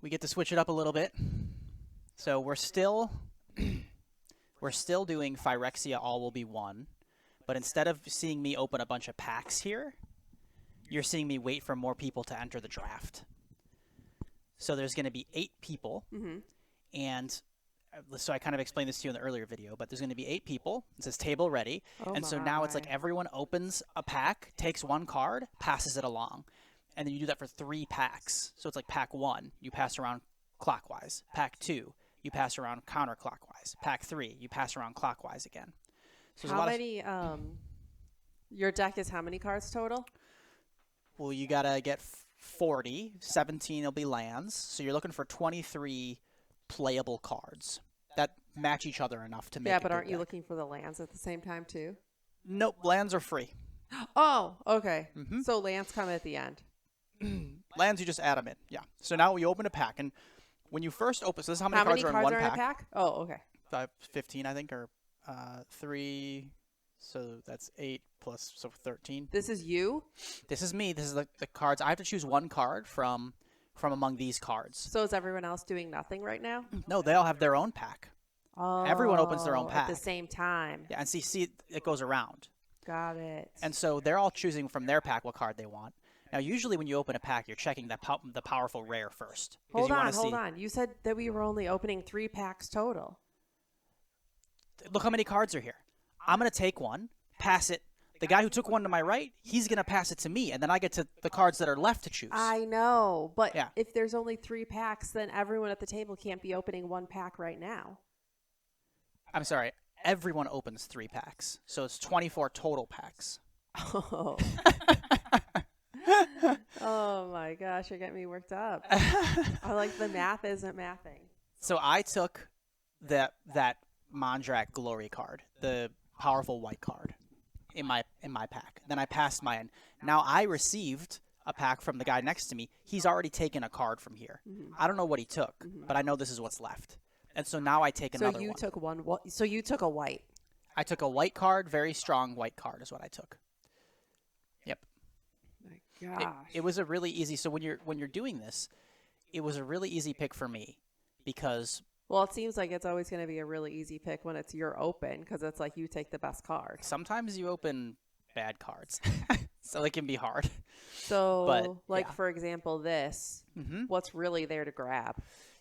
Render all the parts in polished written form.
we get to switch it up a little bit. So we're still doing Phyrexia all will be one, but instead of seeing me open a bunch of packs here, you're seeing me wait for more people to enter the draft. So there's going to be 8 people, and so I kind of explained this to you in the earlier video, but there's going to be 8 people. It says table ready, and so now it's like everyone opens a pack, takes one card, passes it along, and then you do that for 3 packs. So it's like pack 1, you pass around clockwise. Pack 2, you pass around counterclockwise. Pack 3, you pass around clockwise again. So how many? Your deck is how many cards total? Well, you gotta get 40. 17 will be lands. So you're looking for 23 playable cards that match each other enough to make. Yeah, but aren't you looking for the lands at the same time too? Nope, lands are free. Oh, okay. So lands come at the end. Lands, you just add them in. Yeah. So now we open a pack, and when you first open, so this is how many cards are in one pack. Oh, okay. 15, I think, or 3. So that's 8 plus, so 13. This is you? This is me. This is the cards. I have to choose one card from among these cards. So is everyone else doing nothing right now? No, they all have their own pack. Oh. Everyone opens their own pack. At the same time. Yeah, and see, it goes around. Got it. And so they're all choosing from their pack what card they want. Now, usually when you open a pack, you're checking the powerful rare first. Hold on. You said that we were only opening 3 packs total. Look how many cards are here. I'm going to take one, pass it. The guy who took one to my right, he's going to pass it to me, and then I get to the cards that are left to choose. I know, but if there's only 3 packs, then everyone at the table can't be opening 1 pack right now. I'm sorry. Everyone opens 3 packs, so it's 24 total packs. Oh. Oh, my gosh. You're getting me worked up. I like the math isn't mathing. So I took that Mondrak Glory card, the powerful white card, in my pack. Then I passed mine. Now I received a pack from the guy next to me. He's already taken a card from here. I don't know what he took, but I know this is what's left. And so now I take another one. So you took one. So you took a white. I took a white card, very strong white card is what I took. Yep. My gosh. It was a really easy. So when you're doing this, it was a really easy pick for me because. Well, it seems like it's always going to be a really easy pick when it's your open because it's like you take the best card. Sometimes you open bad cards, so it can be hard. So, for example, this, what's really there to grab?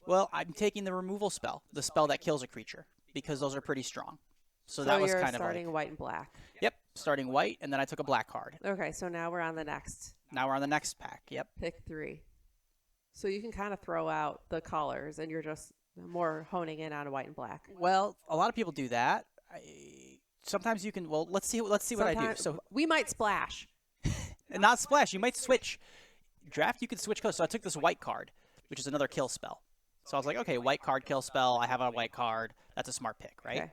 Well, I'm taking the removal spell, the spell that kills a creature, because those are pretty strong. So that was kind of starting white and black. Yep, starting white, and then I took a black card. Okay, so now we're on the next. Now we're on the next pack, yep. Pick 3. So you can kind of throw out the colors, and you're just more honing in on white and black. Well, a lot of people do that. Sometimes you can. Well, let's see what I do. So we might splash. Not splash. You might switch. Draft. You can switch colors. So I took this white card, which is another kill spell. So I was like, okay, white card kill spell. I have a white card. That's a smart pick, right?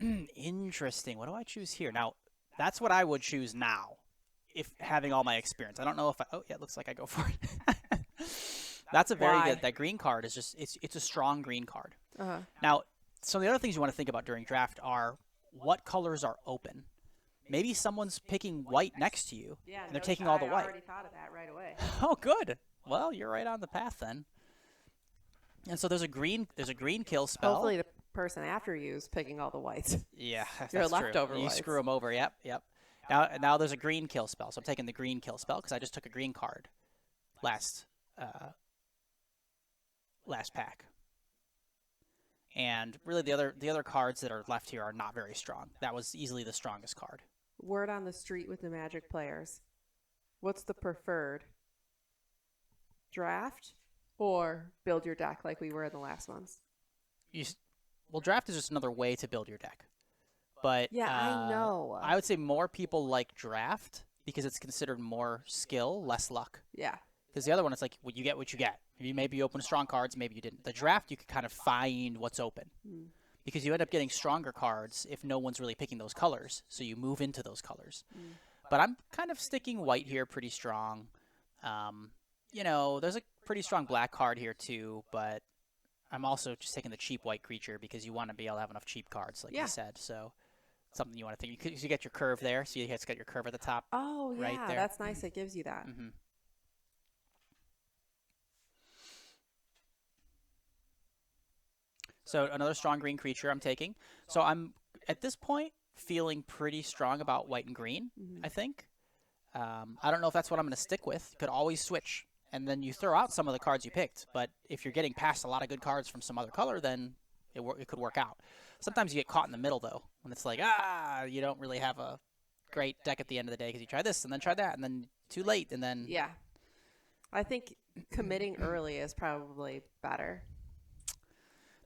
Okay. Interesting. What do I choose here? Now, that's what I would choose now, if having all my experience. I don't know if I. Oh, yeah, it looks like I go for it. That's a very good. That green card is just it's a strong green card. Now, some of the other things you want to think about during draft are what colors are open. Maybe someone's picking white next to you, and they're taking all the white. I already thought of that right away. Oh, good. Well, you're right on the path then. And so there's a green kill spell. Hopefully the person after you is picking all the whites. Yeah, that's your leftover true. You whites. screw them over. Yep. Now there's a green kill spell, so I'm taking the green kill spell because I just took a green card last pack. And really, the other cards that are left here are not very strong. That was easily the strongest card. Word on the street with the Magic players. What's the preferred? Draft or build your deck like we were in the last ones? Well, draft is just another way to build your deck. But yeah, I know. I would say more people like draft because it's considered more skill, less luck. Yeah. Because the other one, it's like, you get what you get. Maybe you open strong cards, maybe you didn't. The draft, you can kind of find what's open. Because you end up getting stronger cards if no one's really picking those colors. So you move into those colors. But I'm kind of sticking white here pretty strong. There's a pretty strong black card here too, but I'm also just taking the cheap white creature because you want to be able to have enough cheap cards, like you said. So something you want to think. You get your curve there, so it's got your curve at the top. Oh, yeah, right there. that's nice. It gives you that. So another strong green creature I'm taking. So I'm, at this point, feeling pretty strong about white and green, I think. I don't know if that's what I'm going to stick with. You could always switch, and then you throw out some of the cards you picked. But if you're getting past a lot of good cards from some other color, then it could work out. Sometimes you get caught in the middle, though, when it's like, you don't really have a great deck at the end of the day because you try this and then try that, and then too late, and then... Yeah. I think committing early is probably better.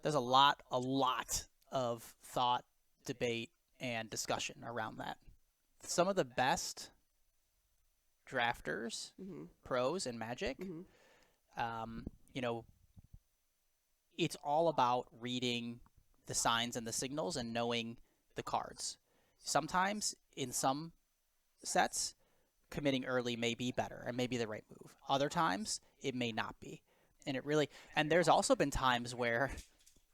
There's a lot of thought, debate, and discussion around that. Some of the best drafters, pros in Magic, you know, it's all about reading the signs and the signals and knowing the cards. Sometimes, in some sets, committing early may be better and may be the right move. Other times, it may not be. And there's also been times where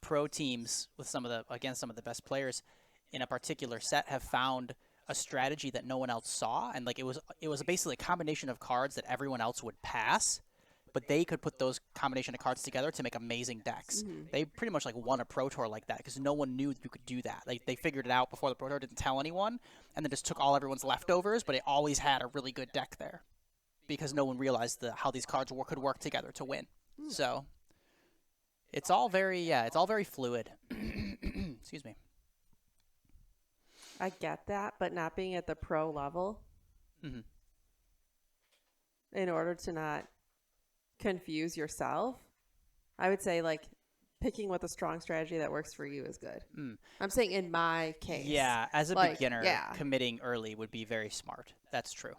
pro teams with some of the best players in a particular set have found a strategy that no one else saw, and like it was basically a combination of cards that everyone else would pass, but they could put those combination of cards together to make amazing decks. They pretty much like won a pro tour like that because no one knew you could do that. They figured it out before the pro tour, didn't tell anyone, and then just took all everyone's leftovers, but it always had a really good deck there because no one realized how these cards could work together to win. So it's all very fluid. Excuse me. I get that, but not being at the pro level, in order to not confuse yourself, I would say like picking with a strong strategy that works for you is good. I'm saying in my case. Yeah, as a beginner, committing early would be very smart. That's true.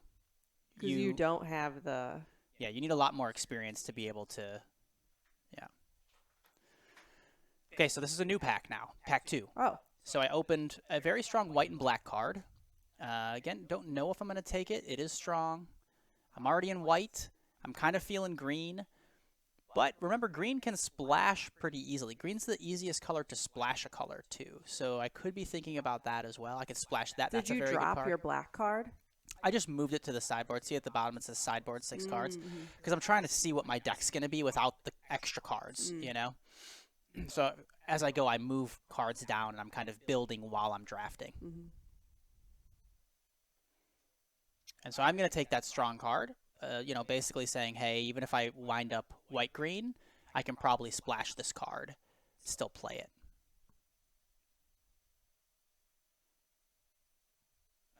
Because you don't have the... Yeah, you need a lot more experience to be able to... Yeah. Okay, so this is a new pack now. Pack 2. Oh. So I opened a very strong white and black card. Again, don't know if I'm going to take it. It is strong. I'm already in white. I'm kind of feeling green. But remember, green can splash pretty easily. Green's the easiest color to splash a color, too. So I could be thinking about that as well. I could splash that. Did you drop your black card? I just moved it to the sideboard. See at the bottom it says sideboard 6 cards. Because I'm trying to see what my deck's going to be without the extra cards, you know? So as I go, I move cards down, and I'm kind of building while I'm drafting. And so I'm going to take that strong card, you know, basically saying, hey, even if I wind up white-green, I can probably splash this card, still play it.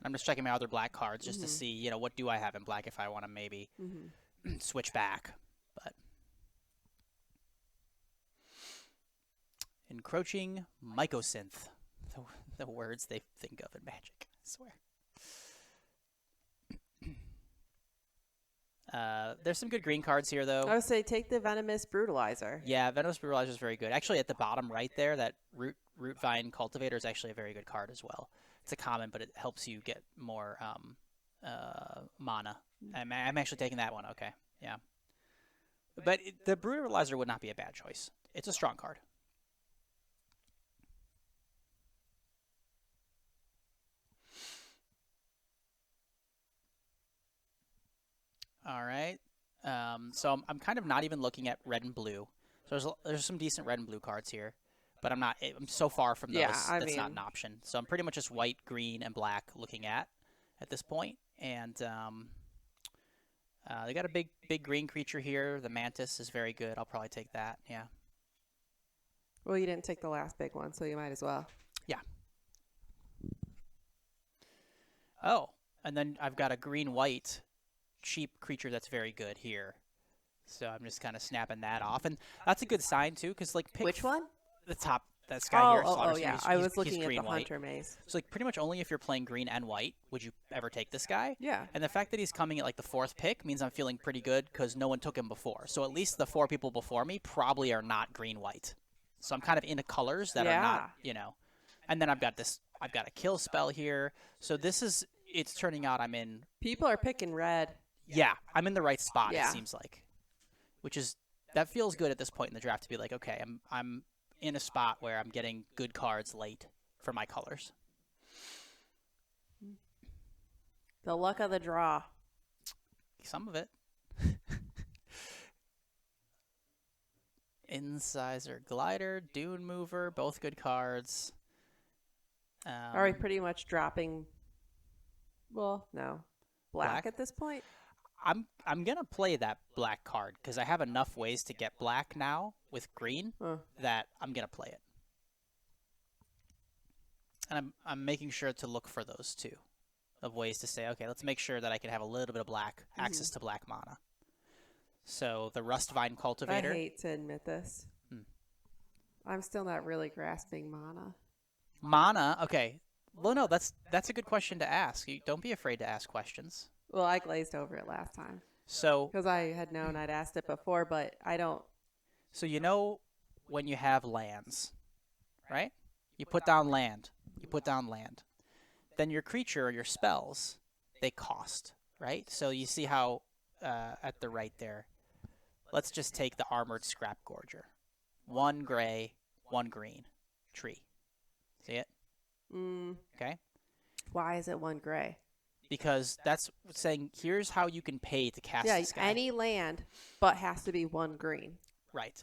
I'm just checking my other black cards just to see, you know, what do I have in black if I want to maybe switch back. But encroaching mycosynth, the words they think of in Magic, I swear. There's some good green cards here, though. I would say take the Venomous Brutalizer. Yeah, Venomous Brutalizer is very good. Actually, at the bottom right there, that Root Vine Cultivator is actually a very good card as well. It's a common, but it helps you get more mana. I'm actually taking that one. Okay, yeah. But the Brutalizer would not be a bad choice. It's a strong card. All right. So I'm kind of not even looking at red and blue. So there's some decent red and blue cards here, but I'm so far from those. That's not an option. So I'm pretty much just white, green, and black looking at this point. And they got a big green creature here. The Mantis is very good. I'll probably take that. Yeah. Well, you didn't take the last big one, so you might as well. Yeah. Oh, and then I've got a green-white cheap creature that's very good here. So I'm just kind of snapping that off. And that's a good sign, too, because, like, pick... Which one? The top, that guy here. Oh, yeah. I was looking at the Hunter Maze. So, like, pretty much only if you're playing green and white would you ever take this guy. Yeah. And the fact that he's coming at, like, the 4th pick means I'm feeling pretty good because no one took him before. So at least the 4 people before me probably are not green-white. So I'm kind of into colors that are not, you know. And then I've got a kill spell here. So it's turning out I'm in... People are picking red. Yeah, I'm in the right spot, it seems like. That feels good at this point in the draft to be like, okay, I'm in a spot where I'm getting good cards late for my colors. The luck of the draw. Some of it. Incisor Glider, Dune Mover, both good cards. Are we pretty much dropping? Well, no, black at this point. I'm gonna play that black card because I have enough ways to get black now with green that I'm gonna play it, and I'm making sure to look for those too, of ways to say, okay, let's make sure that I can have a little bit of black access to black mana. So the Rustvine Cultivator. I hate to admit this. I'm still not really grasping mana. Mana, okay. Well, no, that's a good question to ask. Don't be afraid to ask questions. Well, I glazed over it last time. So because I had known I'd asked it before, but I don't. So you know when you have lands, right? You put down land. You put down land. Then your creature or your spells, they cost, right? So you see how at the right there, let's just take the Armored Scrap Gorger. 1 gray, 1 green. Tree. See it? Okay. Why is it 1 gray? Because that's saying here's how you can pay to cast this guy. Any land, but has to be 1 green. Right.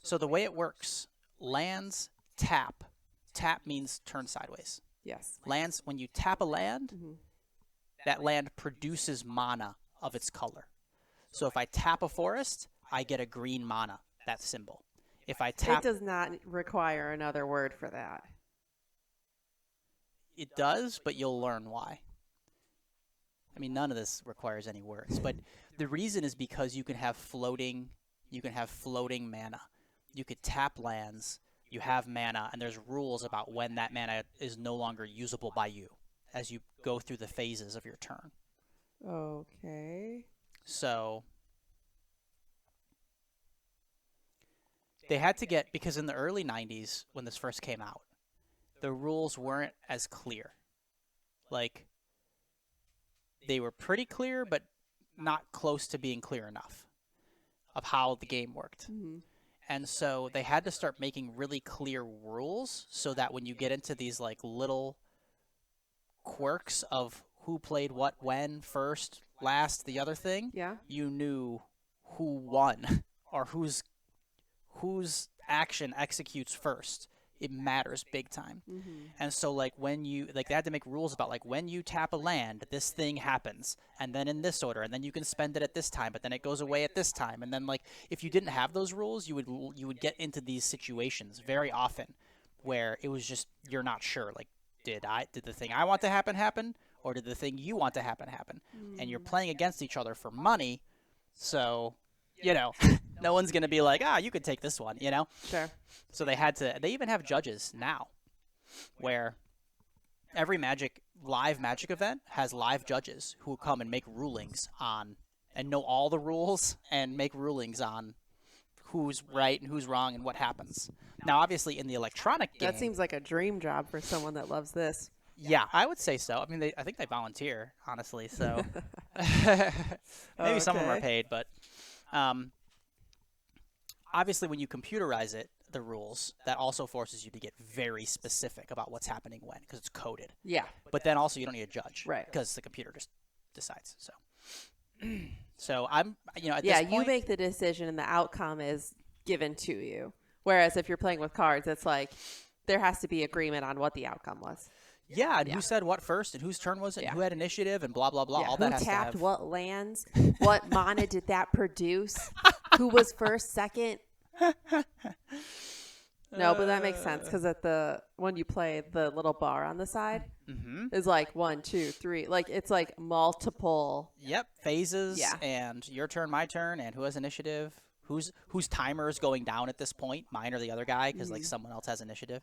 So the way it works, lands tap. Tap means turn sideways. Yes. Lands, when you tap a land, that land produces mana of its color. So if I tap a forest, I get a green mana, that symbol. If I tap... It does not require another word for that. It does, but you'll learn why. I mean, none of this requires any words, but the reason is because you can have floating mana. You could tap lands, you have mana, and there's rules about when that mana is no longer usable by you as you go through the phases of your turn. Okay. So they had to get, because in the early 90s when this first came out, the rules weren't as clear. Like, they were pretty clear, but not close to being clear enough of how the game worked. And so they had to start making really clear rules so that when you get into these like little quirks of who played what when, first, last, the other thing, you knew who won or whose action executes first. It matters big time. And so like when you they had to make rules about like when you tap a land, this thing happens, and then in this order, and then you can spend it at this time, but then it goes away at this time. And then like if you didn't have those rules, you would get into these situations very often where it was just you're not sure, like did the thing I want to happen, or did the thing you want to happen? And you're playing against each other for money, so you know, no one's going to be like, you could take this one, you know? Sure. So they even have judges now where every live Magic event has live judges who will come and make rulings on, and know all the rules and make rulings on who's right and who's wrong and what happens. Now, obviously, in the electronic game... That seems like a dream job for someone that loves this. Yeah, I would say so. I mean, I think they volunteer, honestly, so... Maybe some of them are paid, but... obviously, when you computerize it, the rules, that also forces you to get very specific about what's happening when, because it's coded. Yeah. But then also you don't need a judge. Right. Because the computer just decides. So I'm, at this point... you make the decision and the outcome is given to you. Whereas if you're playing with cards, it's like there has to be agreement on what the outcome was. Yeah, and who said what first, and whose turn was it, and who had initiative, and blah, blah, blah. All that has to have... Who tapped what lands? What mana did that produce? Who was first, second? No, but that makes sense, because when you play, the little bar on the side is like 1, 2, 3. Like, it's like multiple... Yep, phases, and your turn, my turn, and who has initiative. Whose timer is going down at this point, mine or the other guy, because like someone else has initiative.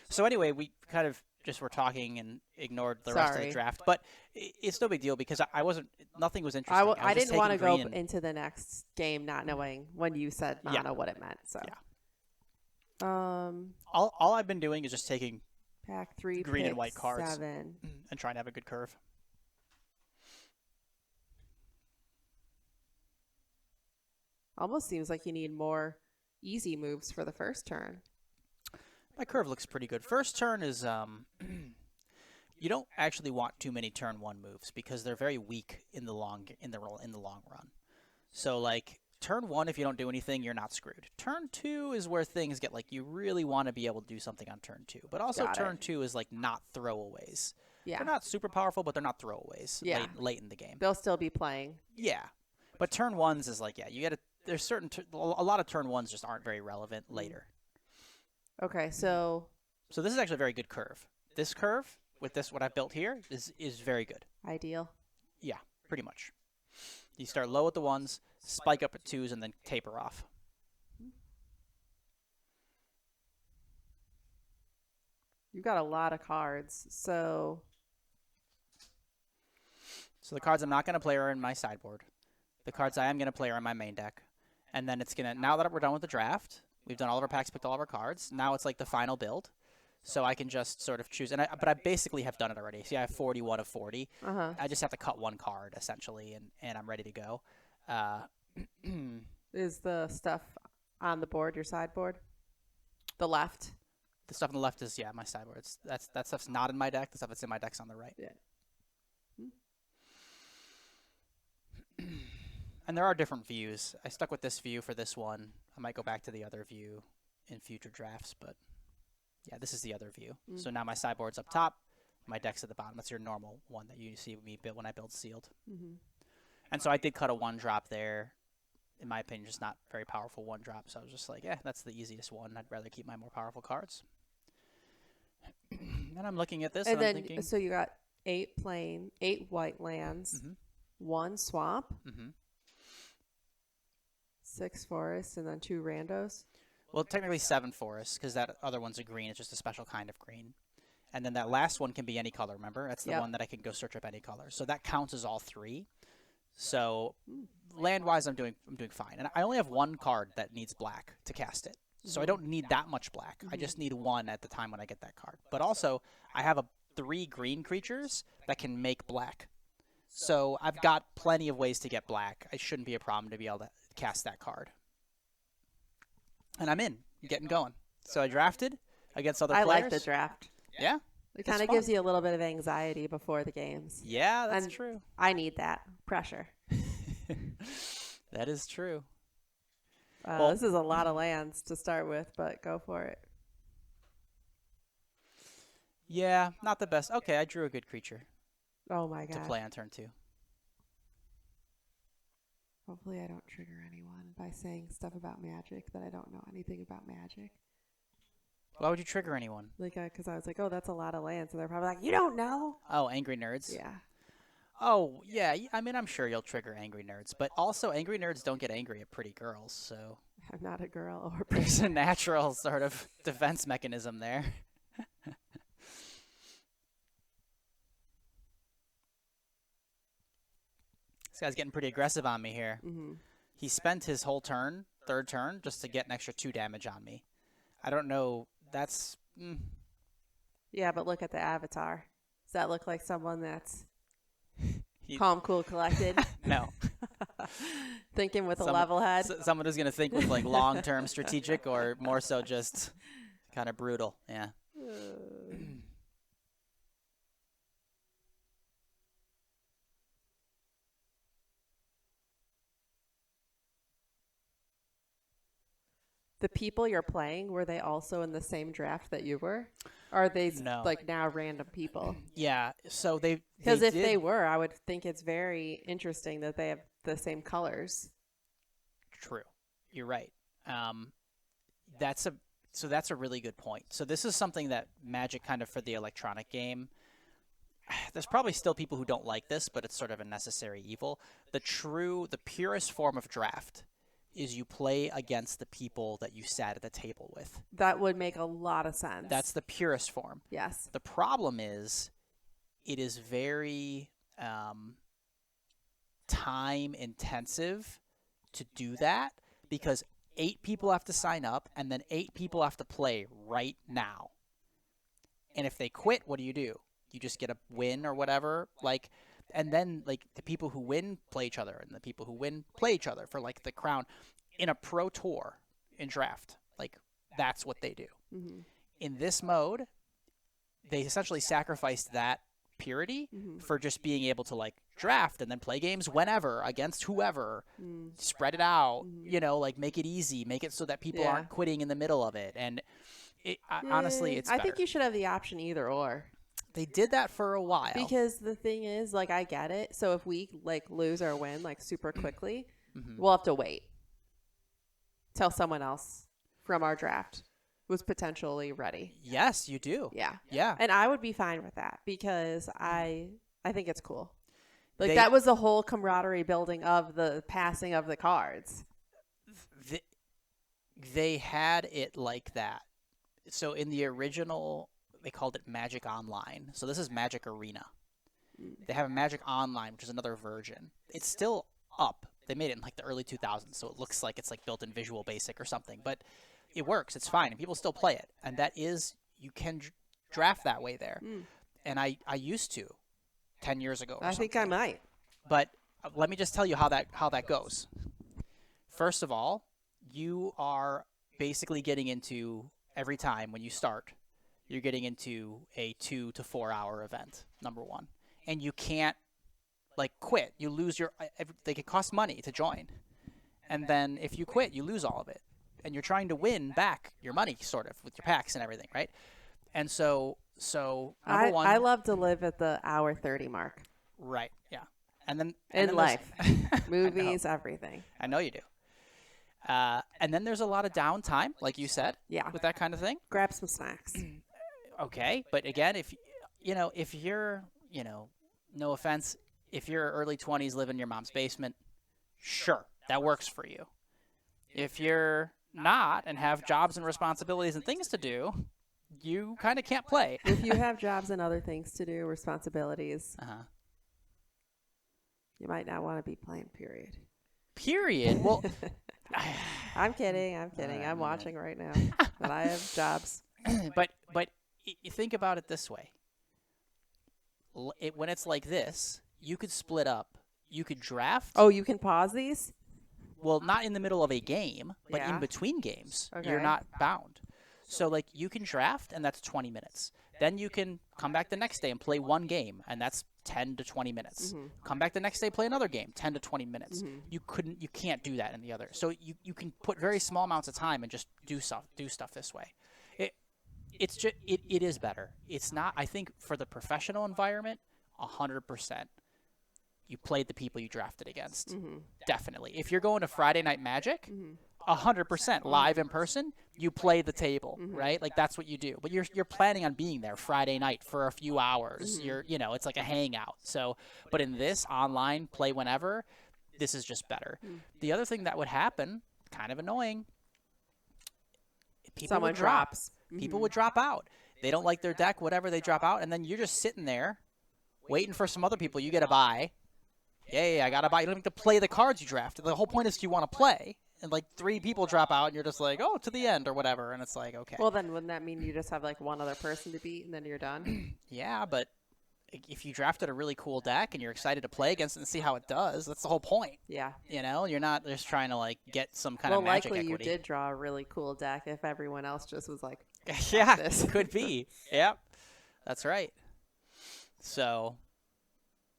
So anyway, we kind of just were talking and ignored the rest of the draft, but it's no big deal because nothing was interesting. I didn't want to go into the next game not knowing when you said mana what it meant. So all I've been doing is just taking pack 3 green and white cards 7 and trying to have a good curve. Almost seems like you need more easy moves for the first turn. My curve looks pretty good. First turn is you don't actually want too many turn 1 moves because they're very weak in the long run. So like turn 1, if you don't do anything, you're not screwed. Turn 2 is where things get like you really want to be able to do something on turn 2. But also turn 2 is like not throwaways. Yeah. They're not super powerful, but they're not throwaways late in the game. They'll still be playing. Yeah. But turn 1s is like, you got to, there's certain, a lot of turn 1s just aren't very relevant later. Okay, so this is actually a very good curve. This curve with what I've built here is very good. Ideal. Yeah, pretty much. You start low at the 1s, spike up at 2s, and then taper off. You've got a lot of cards, so the cards I'm not going to play are in my sideboard. The cards I am going to play are in my main deck. And then it's going to, now that we're done with the draft, we've done all of our packs, picked all of our cards. Now it's like the final build. So I can just sort of choose. But I basically have done it already. See, I have 41 of 40. I just have to cut one card, essentially, and I'm ready to go. Is the stuff on the board your sideboard? The left? The stuff on the left is, my sideboard. That stuff's not in my deck. The stuff that's in my deck's on the right. Yeah. And there are different views. I stuck with this view for this one. I might go back to the other view in future drafts, but yeah, this is the other view. So now my sideboard's up top, my deck's at the bottom. That's your normal one that you see me build when I build sealed. And so I did cut a 1-drop there. In my opinion, just not very powerful 1-drop. So I was just like, that's the easiest one. I'd rather keep my more powerful cards. And I'm looking at this and then, I'm thinking, so you got 8 white lands, 1 swamp, 6 forests, and then 2 randos. well, technically 7 forests, because that other one's a green. It's just a special kind of green. And then that last one can be any color, remember? That's the one that I can go search up any color. So that counts as all 3. So land-wise, I'm doing fine. And I only have 1 card that needs black to cast it. So I don't need that much black. I just need 1 at the time when I get that card. But also, I have 3 green creatures that can make black. So I've got plenty of ways to get black. It shouldn't be a problem to be able to cast that card. And I'm getting going. So I drafted against other players. I like the draft. Yeah. It kind of gives you a little bit of anxiety before the games. Yeah, that's true. I need that pressure. That is true. This is a lot of lands to start with, but go for it. Yeah, not the best. Okay, I drew a good creature. Oh my god. To play on turn 2. Hopefully I don't trigger anyone by saying stuff about Magic that I don't know anything about Magic. Why would you trigger anyone? Like, because I was like, oh, that's a lot of lands. And they're probably like, you don't know. Oh, angry nerds? Yeah. Oh, yeah. I mean, I'm sure you'll trigger angry nerds. But also, angry nerds don't get angry at pretty girls, so... I'm not a girl or pretty. There's a natural sort of defense mechanism there. This guy's getting pretty aggressive on me here. He spent his whole turn, 3rd turn, just to get an extra 2 damage on me. I don't know. That's... Yeah, but look at the avatar. Does that look like someone that's calm, cool, collected? No. Thinking with a level head? Someone who's going to think with like long-term strategic or more so just kind of brutal. Yeah. The people you're playing, were they also in the same draft that you were? Or are they like now random people? Yeah, so because if they were, I would think it's very interesting that they have the same colors. True, you're right. That's a really good point. So this is something that Magic kind of for the electronic game. There's probably still people who don't like this, but it's sort of a necessary evil. The purest form of draft is you play against the people that you sat at the table with. That would make a lot of sense. That's the purest form. Yes. The problem is it is very time intensive to do that because 8 people have to sign up and then 8 people have to play right now. And if they quit, what do? You just get a win or whatever, and then the people who win play each other, and the people who win play each other for the crown. In a pro tour in draft, that's what they do. In this mode, they essentially sacrificed that purity for just being able to draft and then play games whenever against whoever. Spread it out, you know, like make it easy, make it so that people aren't quitting in the middle of it. And honestly, it's I better. think you should have the option either or. They did that for a while. Because the thing is, like, I get it. So if we like lose or win like super quickly, we'll have to wait till someone else from our draft was potentially ready. Yes, you do. Yeah. Yeah. And I would be fine with that because I think it's cool. Like that was the whole camaraderie building of the passing of the cards. They had it like that. So in the original, they called it Magic Online. So this is Magic Arena. They have a Magic Online, which is another version. It's still up. They made it in like the early 2000s, so it looks like it's like built in Visual Basic or something. But it works. It's fine, and people still play it. And that is, you can draft that way there. And I used to 10 years ago or I think I might. But let me just tell you how that goes. First of all, you are basically getting into, every time when you start, you're getting into a 2 to 4 hour event, number one. And you can't, like, quit. You lose your, they could cost money to join. And then if you quit, you lose all of it. And you're trying to win back your money, sort of, with your packs and everything, right? And so number one. I love to live at the hour 30 mark. Right, yeah. And then life, movies, everything. I know you do. And then there's a lot of downtime, like you said, with that kind of thing. Grab some snacks. Okay, but again, if you're, no offense, if you're early 20s, live in your mom's basement, sure, that works for you. If you're not and have jobs and responsibilities and things to do, you kind of can't play. If you have jobs and other things to do, responsibilities, you might not want to be playing, period. Period? Well, I'm kidding. I'm watching right now, but I have jobs. But you think about it this way. When it's like this, you could split up. You could draft. Oh, you can pause these? Well, not in the middle of a game, but in between games. Okay. You're not bound. So, like, you can draft, and that's 20 minutes. Then you can come back the next day and play one game, and that's 10 to 20 minutes. Come back the next day, play another game, 10 to 20 minutes. You can't do that in the other. So you can put very small amounts of time and just do stuff this way. It is better. It's not, I think, for the professional environment, 100%. You played the people you drafted against. Definitely. If you're going to Friday Night Magic, 100% live in person, you play the table, right? Like, that's what you do. But you're planning on being there Friday night for a few hours. It's like a hangout. So, but in this online, play whenever, this is just better. The other thing that would happen, kind of annoying, people would drop. People would drop out. They don't like their deck, whatever, they drop out, and then you're just sitting there waiting for some other people. You get a buy. Yay, I got a buy. You don't have to play the cards you drafted. The whole point is you want to play. And, like, 3 people drop out, and you're just like, oh, to the end or whatever. And it's like, okay. Well, then wouldn't that mean you just have, like, one other person to beat, and then you're done? Yeah, but if you drafted a really cool deck and you're excited to play against it and see how it does, that's the whole point. Yeah. You're not just trying to, like, get some kind of magic equity. Well, likely you did draw a really cool deck if everyone else just was like, yeah, this. Could be. Yep. That's right. So,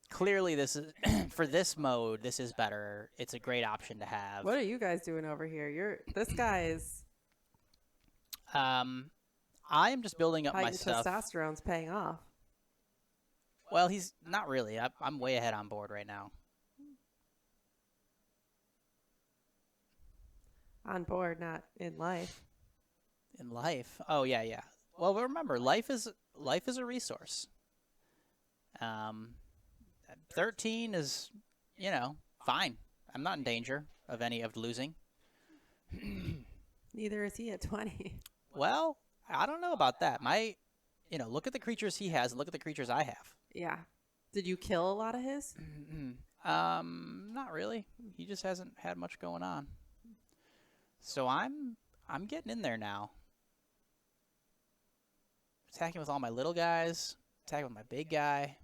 clearly this is for this mode, this is better. It's a great option to have. What are you guys doing over here? This guy is I am just building up my stuff. Testosterone's paying off. Well, he's not really. I'm way ahead on board right now. On board, not in life. In life? Oh, yeah. Well, remember, life is a resource. 13 is, fine. I'm not in danger of losing. Neither is he at 20. Well, I don't know about that. Look at the creatures he has and look at the creatures I have. Yeah. Did you kill a lot of his? Not really. He just hasn't had much going on. So I'm getting in there now. Attacking with all my little guys. Attacking with my big guy.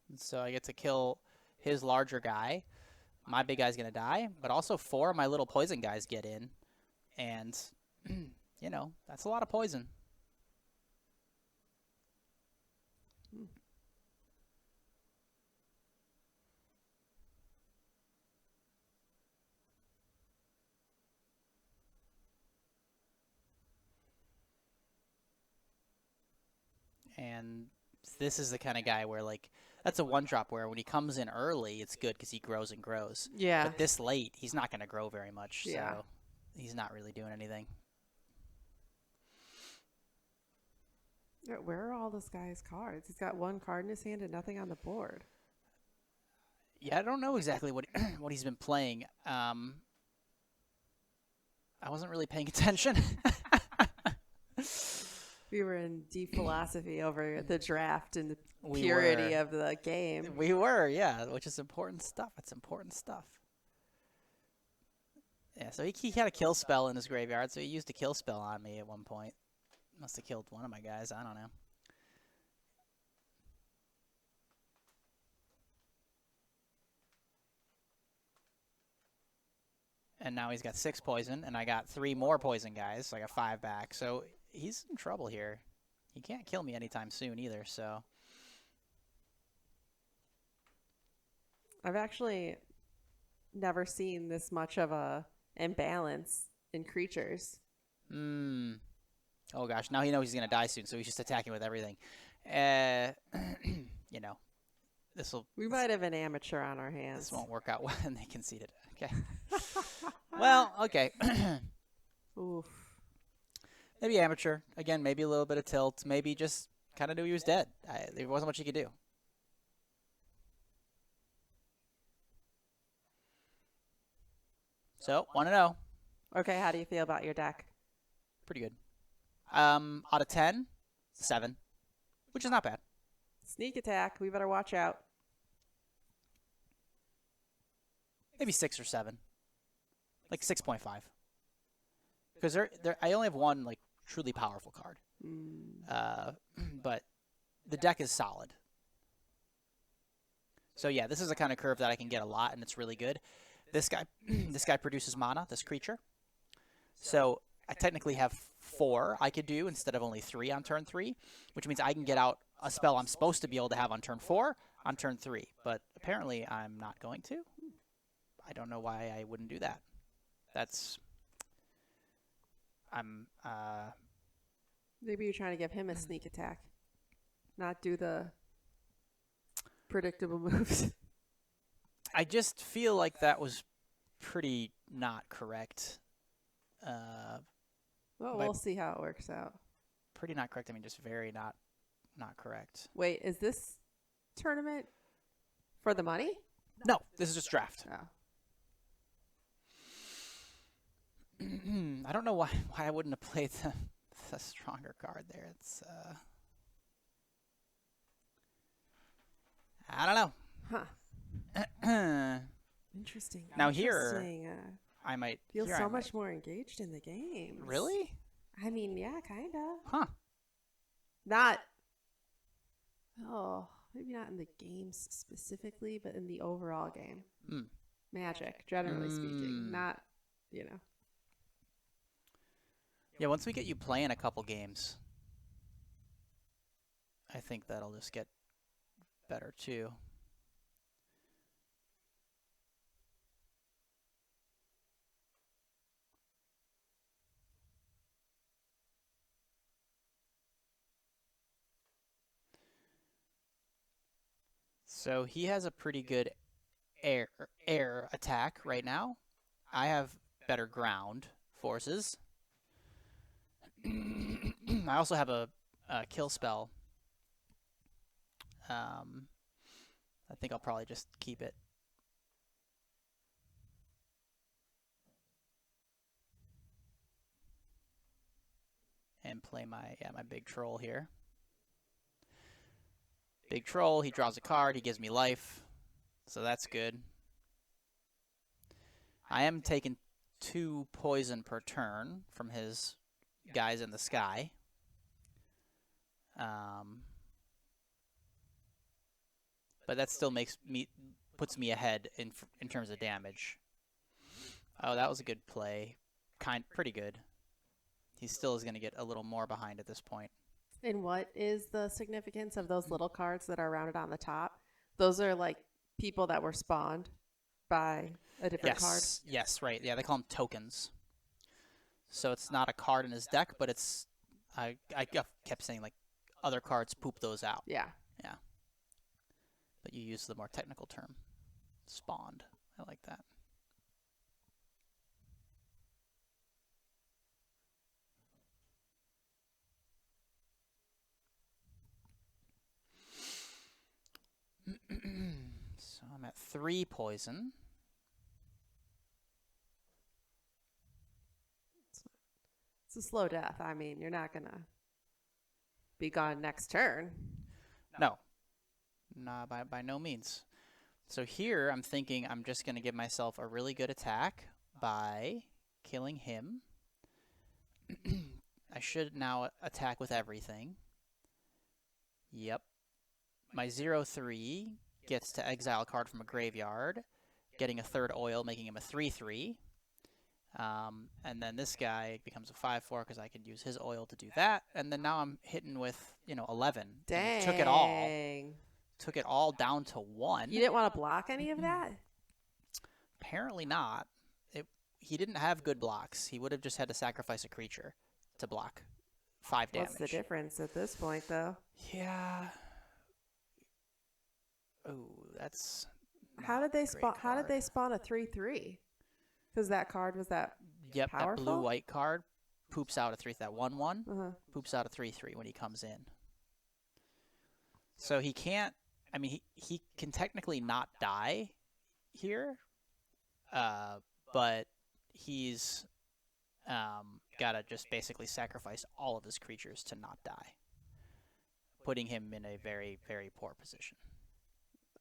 And so I get to kill his larger guy. my big guy's going to die, but also 4 of my little poison guys get in. And, you know, that's a lot of poison. And this is the kind of guy where, like, that's a 1-drop where when he comes in early, it's good because he grows and grows. Yeah. But this late, he's not going to grow very much, Yeah. so he's not really doing anything. Where are all this guy's cards? He's got 1 card in his hand and nothing on the board. Yeah, I don't know exactly what what he's been playing. I wasn't really paying attention. We were in deep philosophy over the draft and the purity of the game. We were, yeah, which is important stuff. It's important stuff. Yeah, so he had a kill spell in his graveyard, so he used a kill spell on me at one point. Must have killed one of my guys. I don't know. And now he's got 6 poison, and I got 3 more poison guys, so I got 5 back. So he's in trouble here. He can't kill me anytime soon either, so. I've actually never seen this much of a imbalance in creatures. Oh gosh, now he knows he's going to die soon, so he's just attacking with everything. You know, we might have an amateur on our hands. This won't work out when they conceded. Okay. Well, okay. Oof. Maybe amateur. Again, maybe a little bit of tilt. Maybe just kind of knew he was dead. There wasn't much he could do. So, 1-0. Okay, how do you feel about your deck? Pretty good. Out of 10, 7, which is not bad. Sneak attack. We better watch out. Maybe 6 or 7. Like 6.5. Because I only have 1 like truly powerful card. But the deck is solid. So yeah, this is the kind of curve that I can get a lot, and it's really good. This guy produces mana, this creature. So I technically have 4 I could do instead of only 3 on turn 3, which means I can get out a spell I'm supposed to be able to have on turn 4 on turn 3. But apparently I'm not going to. I don't know why I wouldn't do that. Maybe you're trying to give him a sneak attack, not do the predictable moves. I just feel like that was pretty not correct. Well, we'll see how it works out. Pretty not correct. I mean, just very not correct. Wait, is this tournament for the money? No, this is just draft. Oh. I don't know why I wouldn't have played the stronger card there. It's I don't know. Huh. Interesting. Now here, I might feel so much more engaged in the game. Really? I mean, yeah, kind of. Huh. Maybe not in the games specifically, but in the overall game. Mm. Magic, generally speaking. Not, Yeah, once we get you playing a couple games, I think that'll just get better too. So he has a pretty good air attack right now. I have better ground forces. I also have a kill spell. I think I'll probably just keep it. And play my big troll here. Big troll, he draws a card, he gives me life. So that's good. I am taking 2 poison per turn from his guys in the sky. But that still puts me ahead in terms of damage. Oh, that was a good play. Pretty good. He still is going to get a little more behind at this point. And what is the significance of those little cards that are rounded on the top? Those are like people that were spawned by a different card? Yes, right. Yeah, they call them tokens. So it's not a card in his deck, but it's... I kept saying, like, other cards poop those out. Yeah. Yeah. But you use the more technical term. Spawned. I like that. So I'm at 3 poison. It's a slow death. I mean, you're not going to be gone next turn. No. Nah, by no means. So here I'm thinking I'm just going to give myself a really good attack by killing him. I should now attack with everything. Yep. My 0/3 gets to exile a card from a graveyard, getting a 3rd oil, making him a 3/3. And then this guy becomes a 5/4 because I can use his oil to do that. And then now I'm hitting with, 11. Dang. Took it all. Took it all down to 1. You didn't want to block any of that? Apparently not. He didn't have good blocks. He would have just had to sacrifice a creature to block 5 damage. What's the difference at this point, though? Yeah. Oh, that's... How did they spawn? How did they spawn a 3/3? Because that card was that powerful? That blue-white card poops out a 3. That 1/1 poops out a 3/3 when he comes in. So he can't. I mean, he can technically not die here, but he's gotta just basically sacrifice all of his creatures to not die, putting him in a very, very poor position.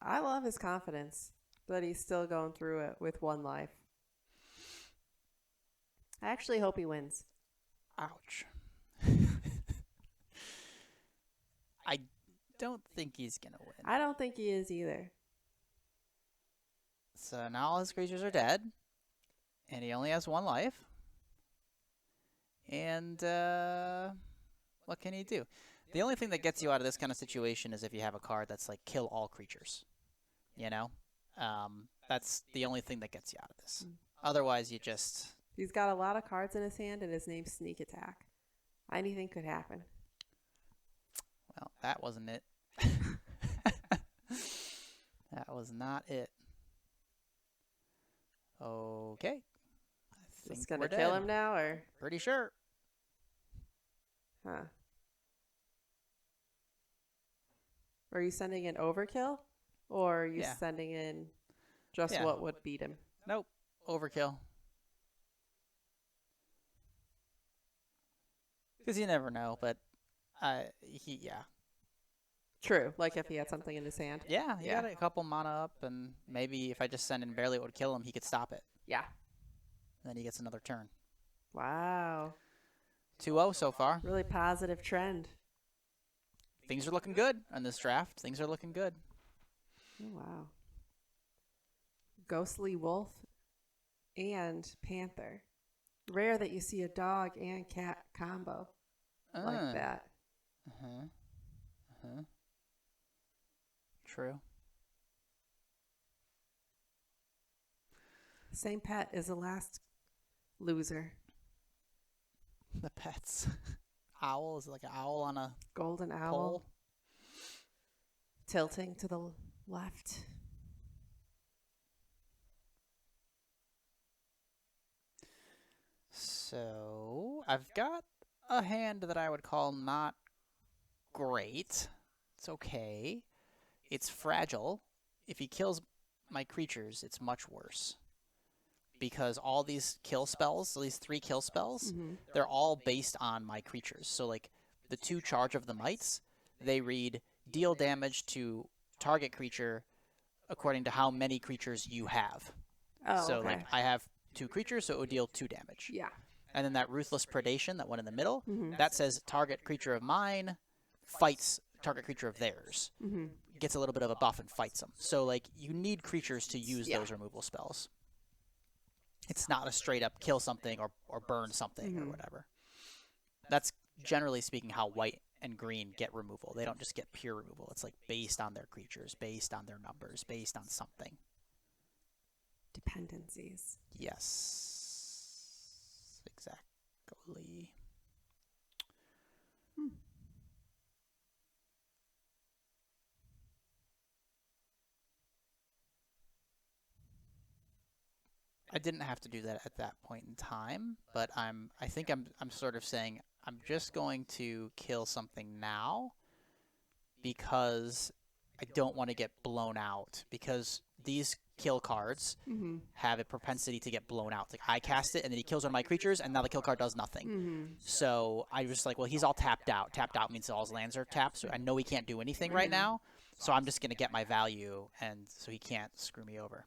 I love his confidence, but he's still going through it with 1 life. I actually hope he wins. Ouch. I don't think he's going to win. I don't think he is either. So now all his creatures are dead, and he only has 1 life. And what can he do? The only thing that gets you out of this kind of situation is if you have a card that's like kill all creatures. That's the only thing that gets you out of this. Otherwise, you just... He's got a lot of cards in his hand, and his name's Sneak Attack. Anything could happen. Well, that wasn't it. That was not it. Okay. I think It's going to kill him now, or? Pretty sure. Huh. Are you sending in overkill? Or are you sending in just what would beat him? Nope. Overkill. Because you never know, but True. Like if he had something in his hand. Yeah, he got a couple mana up, and maybe if I just send in barely what would kill him, he could stop it. Yeah. Then he gets another turn. Wow. 2-0 so far. Really positive trend. Things are looking good on this draft. Things are looking good. Oh, wow. Ghostly Wolf and Panther. Rare that you see a dog and cat combo like that. True. Same pet is the last loser. The pets. Owl is like an owl on a golden owl. Pole. Tilting to the left. So I've got a hand that I would call not great. It's okay. It's fragile. If he kills my creatures, it's much worse. Because all these kill spells, these 3 kill spells, they're all based on my creatures. So like the 2 Charge of the Mites, they read deal damage to target creature according to how many creatures you have. Oh, so okay. like I have 2 creatures, so it would deal 2 damage. Yeah. And then that Ruthless Predation, that one in the middle, that says target creature of mine fights target creature of theirs. gets a little bit of a buff and fights them. So, like, you need creatures to use those removal spells. It's not a straight up kill something or burn something or whatever. That's generally speaking how white and green get removal. They don't just get pure removal. It's like based on their creatures, based on their numbers, based on something. Dependencies. Yes. Exactly. I didn't have to do that at that point in time, but I think I'm sort of saying I'm just going to kill something now because I don't want to get blown out, because these kill cards have a propensity to get blown out. Like, I cast it and then he kills one of my creatures and now the kill card does nothing. So I was like, well, he's all tapped out. Tapped out means all his lands are tapped, so I know he can't do anything right now. So I'm just going to get my value, and so he can't screw me over.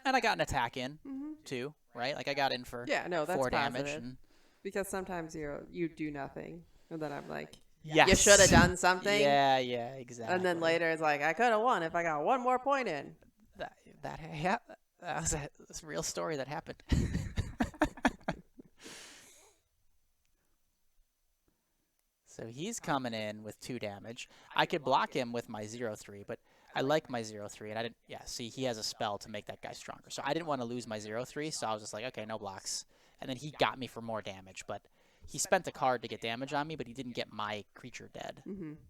And I got an attack in, too, right? Like, I got in for 4 damage. And because sometimes you do nothing, and then I'm like, yes. You should have done something. Yeah, exactly. And then later it's like, I could have won if I got one more point in. That was a real story that happened. So he's coming in with 2 damage. I could block him with my 0/3, but I like my 0/3, and I didn't. Yeah, see, he has a spell to make that guy stronger. So I didn't want to lose my 0/3, so I was just like, okay, no blocks. And then he got me for more damage, but he spent a card to get damage on me, but he didn't get my creature dead,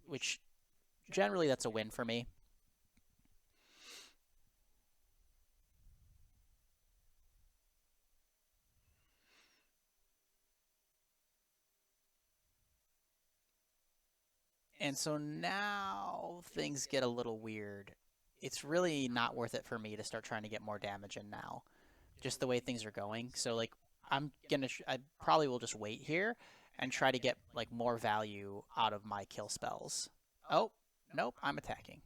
which generally that's a win for me. And so now things get a little weird. It's really not worth it for me to start trying to get more damage in now, just the way things are going. So, like, I probably will just wait here and try to get, like, more value out of my kill spells. Oh, nope, I'm attacking.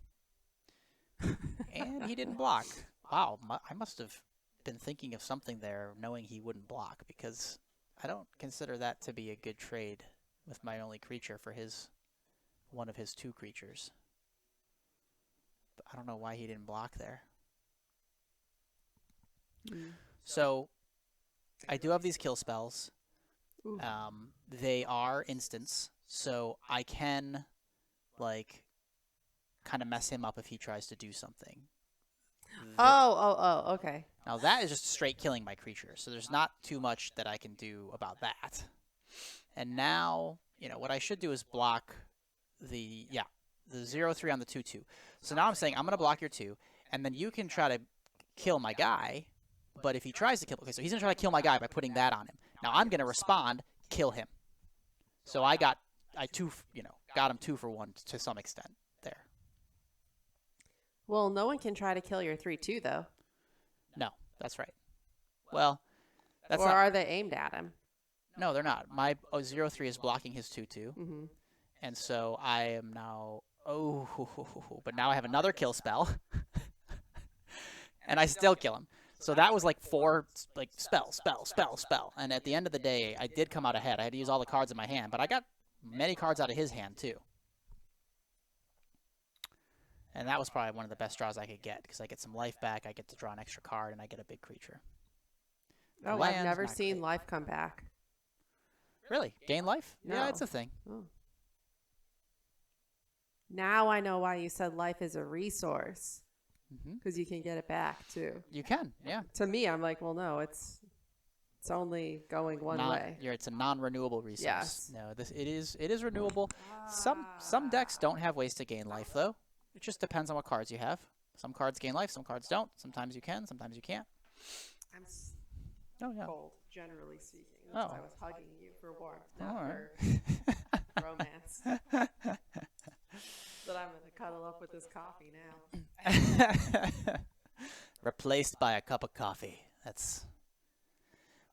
And he didn't block. Wow, I must have been thinking of something there, knowing he wouldn't block, because I don't consider that to be a good trade with my only creature for one of his 2 creatures. But I don't know why he didn't block there. So I do have these kill spells. They are instants, so I can, like, kind of mess him up if he tries to do something. Okay. Now that is just straight killing my creature, so there's not too much that I can do about that. And now, what I should do is block the 0/3 on the 2/2. So now I'm saying I'm going to block your 2, and then you can try to kill my guy, but if he tries to kill... Okay, so he's going to try to kill my guy by putting that on him. Now I'm going to respond, kill him. So I got him 2 for 1 to some extent there. Well, no one can try to kill your 3/2, though. No, that's right. Well, that's or not... are they aimed at him? No, they're not. My 0/3 is blocking his 2/2. And so I am now... but now I have another kill spell. And I still kill him. So that was like 4, like, spell. And at the end of the day, I did come out ahead. I had to use all the cards in my hand, but I got many cards out of his hand, too. And that was probably one of the best draws I could get, because I get some life back, I get to draw an extra card, and I get a big creature. Oh, I've never seen life come back. Really? Gain life? No. Yeah, it's a thing. Oh. Now I know why you said life is a resource. Because you can get it back, too. You can, yeah. To me, I'm like, well, no, it's only going one way. It's a non-renewable resource. Yes. No, it is renewable. Some decks don't have ways to gain life, though. It just depends on what cards you have. Some cards gain life, some cards don't. Sometimes you can, sometimes you can't. I'm cold, generally speaking. That's why I was hugging you for warmth, not for romance. But I'm going to cuddle up with this coffee now. Replaced by a cup of coffee.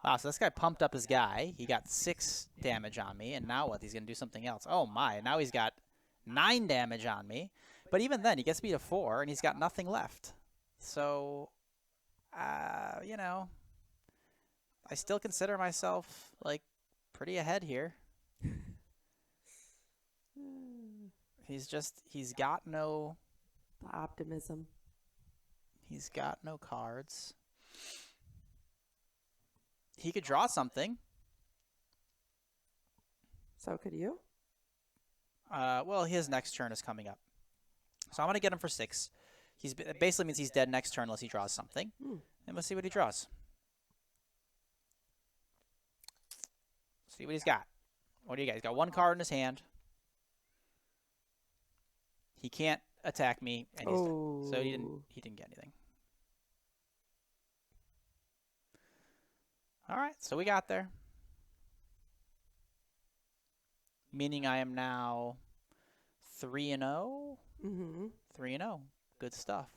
Wow, so this guy pumped up his guy. He got 6 damage on me, and now what? He's going to do something else. Oh, my. Now he's got 9 damage on me. But even then, he gets me to 4, and he's got nothing left. So, I still consider myself, like, pretty ahead here. he's got no The optimism. He's got no cards. He could draw something. So could you? Well, his next turn is coming up. So I'm going to get him for 6. It basically means he's dead next turn unless he draws something. And let's see what he draws. See what he's got. What do you got? He's got 1 card in his hand. He can't attack me, and he's dead. So he didn't get anything. All right, so we got there. Meaning I am now 3-0. 3-0. Good stuff.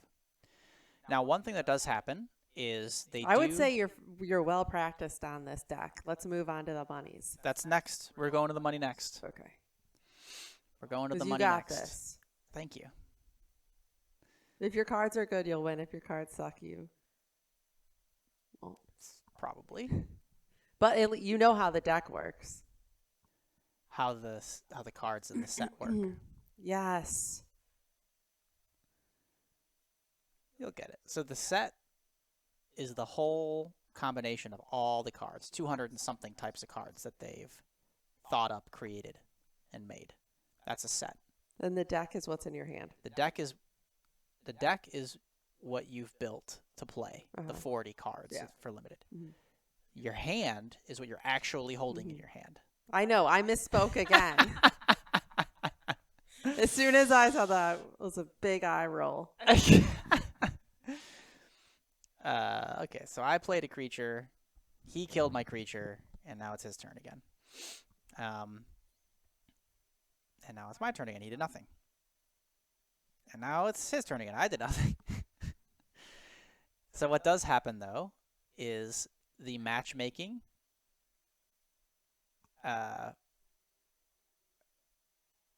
Now, one thing that does happen is I would say you're well practiced on this deck. Let's move on to the monies. That's next. We're going to the money next. Okay. We're going to the money next. You got this. Thank you. If your cards are good, you'll win. If your cards suck, you won't. Probably. But you know how the deck works. How the cards in the set work. Yes. You'll get it. So the set is the whole combination of all the cards, 200 and something types of cards that they've thought up, created, and made. That's a set. And the deck is what's in your hand. The deck is what you've built to play. The 40 cards for limited. Your hand is what you're actually holding in your hand. I know. I misspoke again. As soon as I saw that, it was a big eye roll. Okay, so I played a creature. He killed my creature, and now it's his turn again. And now it's my turn again. He did nothing. And now it's his turn again. I did nothing. So what does happen, though, is the matchmaking. The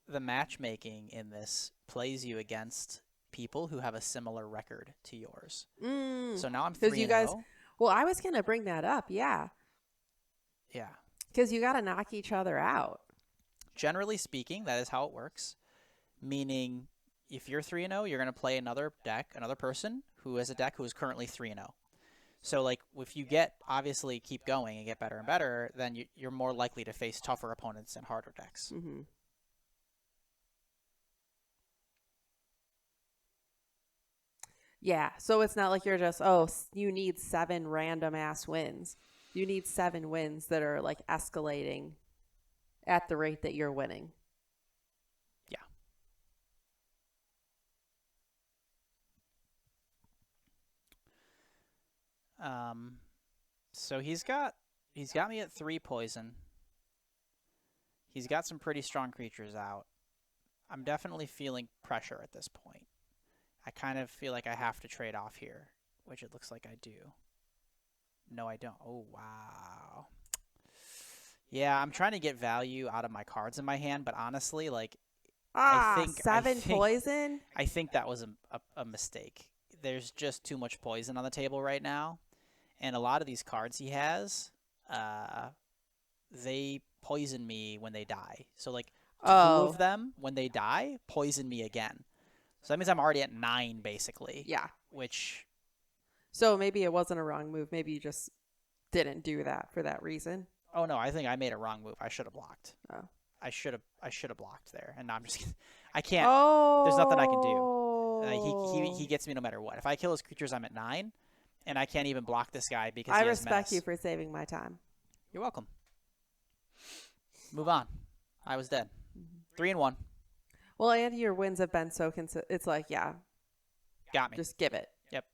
matchmaking in this plays you against people who have a similar record to yours. So now I'm 3-0. Well, I was going to bring that up. Yeah. Yeah. Because you got to knock each other out. Generally speaking, that is how it works. Meaning, if you're 3-0, you're going to play another person who has a deck who is currently 3-0. So, like, if you obviously keep going and get better and better, then you're more likely to face tougher opponents and harder decks. Yeah, so it's not like you're just, you need 7 random ass wins. You need 7 wins that are like escalating at the rate that you're winning. Yeah. So he's got me at 3 poison. He's got some pretty strong creatures out. I'm definitely feeling pressure at this point. I kind of feel like I have to trade off here, which it looks like I do. No, I don't. Oh, wow. Yeah, I'm trying to get value out of my cards in my hand, but honestly, like, I think poison? I think that was a mistake. There's just too much poison on the table right now, and a lot of these cards he has, they poison me when they die. So, like, 2 of them, when they die, poison me again. So that means I'm already at 9, basically. Yeah. So maybe it wasn't a wrong move. Maybe you just didn't do that for that reason. Oh no, I think I made a wrong move. I should have blocked. Oh. I should have blocked there. And now I'm just I can't. Oh. There's nothing I can do. He gets me no matter what. If I kill his creatures, I'm at 9, and I can't even block this guy because I respect you for saving my time. You're welcome. Move on. I was dead. 3-1. Well, and your wins have been so consistent. It's like, yeah. Got me. Just give it. Yep.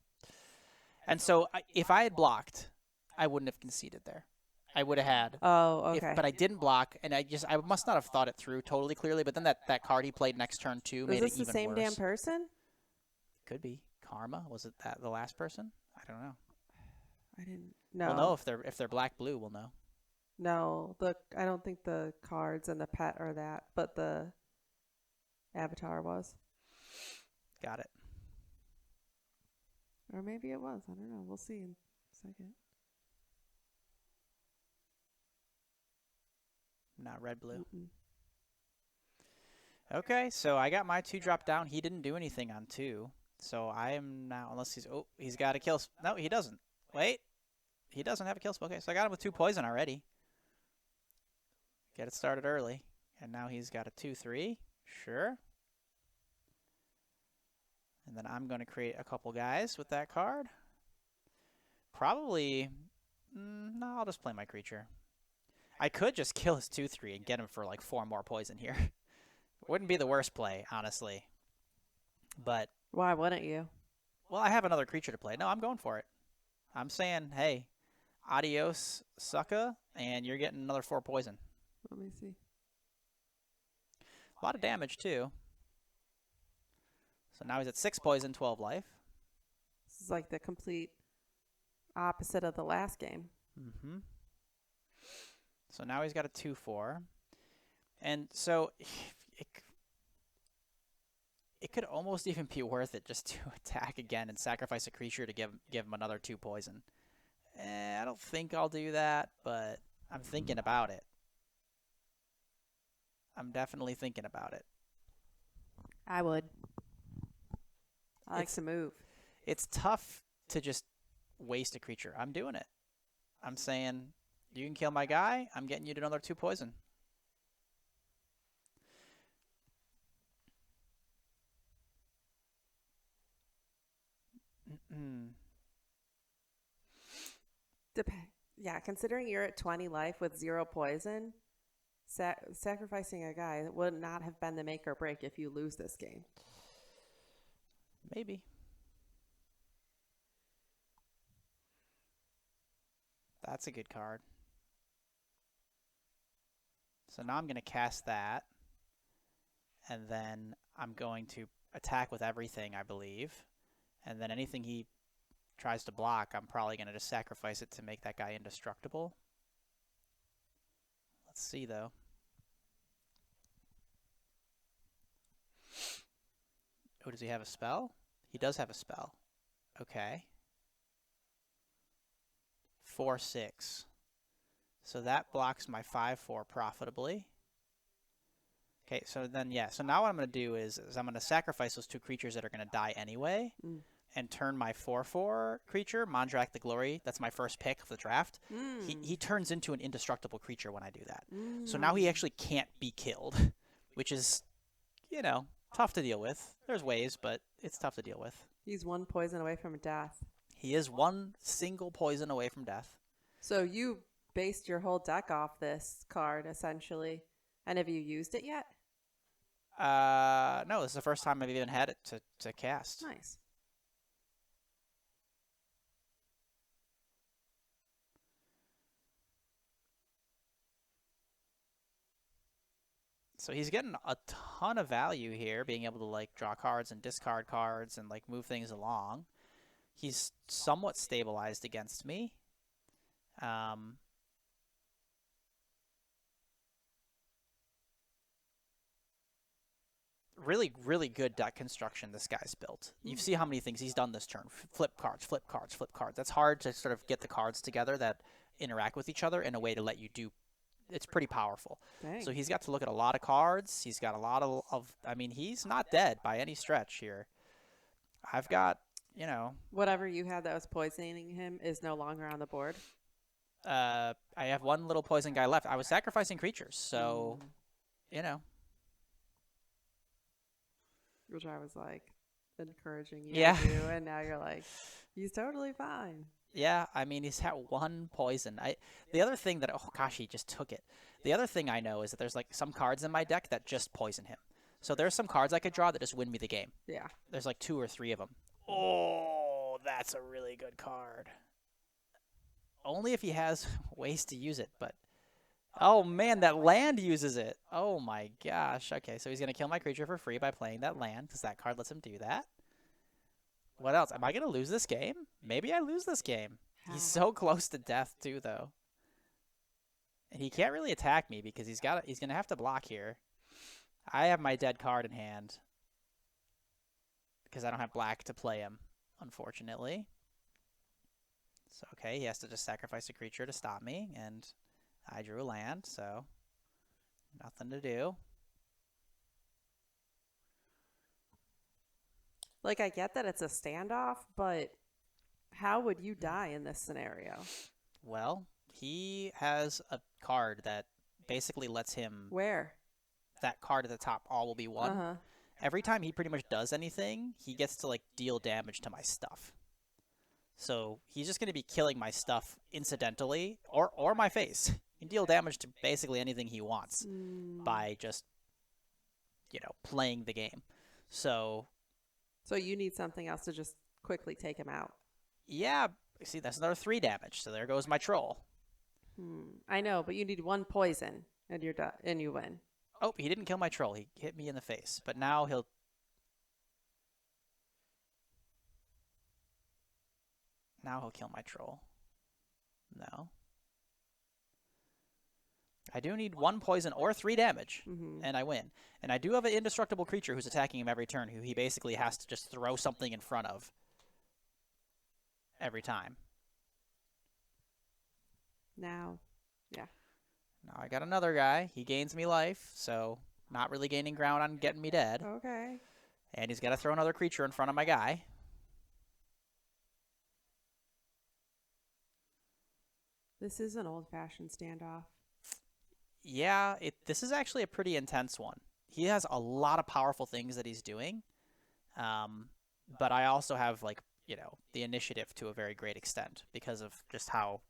And so if I had blocked, I wouldn't have conceded there. I would have had. Oh, okay. But I didn't block, and I must not have thought it through totally clearly, but then that card he played next turn, too, made it even worse. Was this the same damn person? Could be. Karma? Was it the last person? I don't know. I didn't know. We'll know if they're black-blue, we'll know. No, I don't think the cards and the pet are that, but the avatar was. Got it. Or maybe it was. I don't know. We'll see in a second. Not red-blue. Okay, so I got my 2-drop down. He didn't do anything on 2. So I am now, unless he's, oh, he's got a kill. No, he doesn't. Wait, he doesn't have a kill spell. Okay, so I got him with 2 poison already. Get it started early. And now he's got a 2-3. Sure. And then I'm going to create a couple guys with that card. Probably, no, I'll just play my creature. I could just kill his 2-3 and get him for like 4 more poison here. Wouldn't be the worst play, honestly. But Why wouldn't you? well, I have another creature to play. No, I'm going for it. I'm saying, hey, adios, sucker, and you're getting another 4 poison. Let me see. A lot of damage, too. So now he's at 6 poison, 12 life. This is like the complete opposite of the last game. Mm-hmm. So now he's got a 2-4. And so it could almost even be worth it just to attack again and sacrifice a creature to give him another 2 poison. I don't think I'll do that, but I'm thinking about it. I'm definitely thinking about it. I would. I like to move. It's tough to just waste a creature. I'm doing it. I'm saying, you can kill my guy, I'm getting you to another 2 poison. Yeah, considering you're at 20 life with 0 poison, sacrificing a guy would not have been the make or break if you lose this game. Maybe. That's a good card. So now I'm going to cast that. And then I'm going to attack with everything, I believe. And then anything he tries to block, I'm probably going to just sacrifice it to make that guy indestructible. Let's see, though. Oh, does he have a spell? He does have a spell. Okay. 4/6. So that blocks my 5/4 profitably. Okay, so then, yeah. So now what I'm going to do is I'm going to sacrifice those 2 creatures that are going to die anyway and turn my 4/4 creature, Mondrak the Glory. That's my first pick of the draft. He turns into an indestructible creature when I do that. So now he actually can't be killed, which is, you know, tough to deal with. There's ways, but it's tough to deal with. He's 1 poison away from death. He is 1 single poison away from death. So you based your whole deck off this card, essentially. And have you used it yet? No, this is the first time I've even had it to cast. Nice. So he's getting a ton of value here, being able to like draw cards and discard cards and like move things along. He's somewhat stabilized against me. Really, really good deck construction this guy's built. You see how many things he's done this turn. Flip cards, flip cards, flip cards. That's hard to sort of get the cards together that interact with each other in a way to let you do. It's pretty powerful. Dang. So he's got to look at a lot of cards. He's got a lot of I mean, he's not dead by any stretch here. I've got, you know. Whatever you had that was poisoning him is no longer on the board. I have 1 little poison guy left. I was sacrificing creatures, so, you know. Which I was like encouraging you Yeah. to do, and now you're like, he's totally fine. Yeah, I mean, he's had 1 poison. The other thing that, oh gosh, he just took it. The other thing I know is that there's like some cards in my deck that just poison him. So there's some cards I could draw that just win me the game. Yeah. There's like 2 or 3 of them. Oh, that's a really good card. Only if he has ways to use it, but oh man, that land uses it. Oh my gosh. Okay, so he's going to kill my creature for free by playing that land because that card lets him do that. What else? Am I going to lose this game? Maybe I lose this game. He's so close to death too, though. And he can't really attack me because he's going to have to block here. I have my dead card in hand because I don't have black to play him, unfortunately. So, okay, he has to just sacrifice a creature to stop me, and I drew a land, so nothing to do. Like, I get that it's a standoff, but how would you die in this scenario? Well, he has a card that basically lets him... Where? That card at the top, all will be one. Uh-huh. Every time he pretty much does anything, he gets to, like, deal damage to my stuff. So he's just going to be killing my stuff incidentally, or my face. He can deal damage to basically anything he wants by just, you know, playing the game. So you need something else to just quickly take him out. Yeah, see, that's another 3 damage. So there goes my troll. I know, but you need 1 poison, and you're done, and you win. Oh, he didn't kill my troll. He hit me in the face. But now he'll... Now he'll kill my troll. No. I do need 1 poison or 3 damage, and I win. And I do have an indestructible creature who's attacking him every turn, who he basically has to just throw something in front of every time. Now, yeah. Now I got another guy. He gains me life, so not really gaining ground on getting me dead. Okay. And he's got to throw another creature in front of my guy. This is an old-fashioned standoff. Yeah, this is actually a pretty intense one. He has a lot of powerful things that he's doing. But I also have, like, you know, the initiative to a very great extent because of just how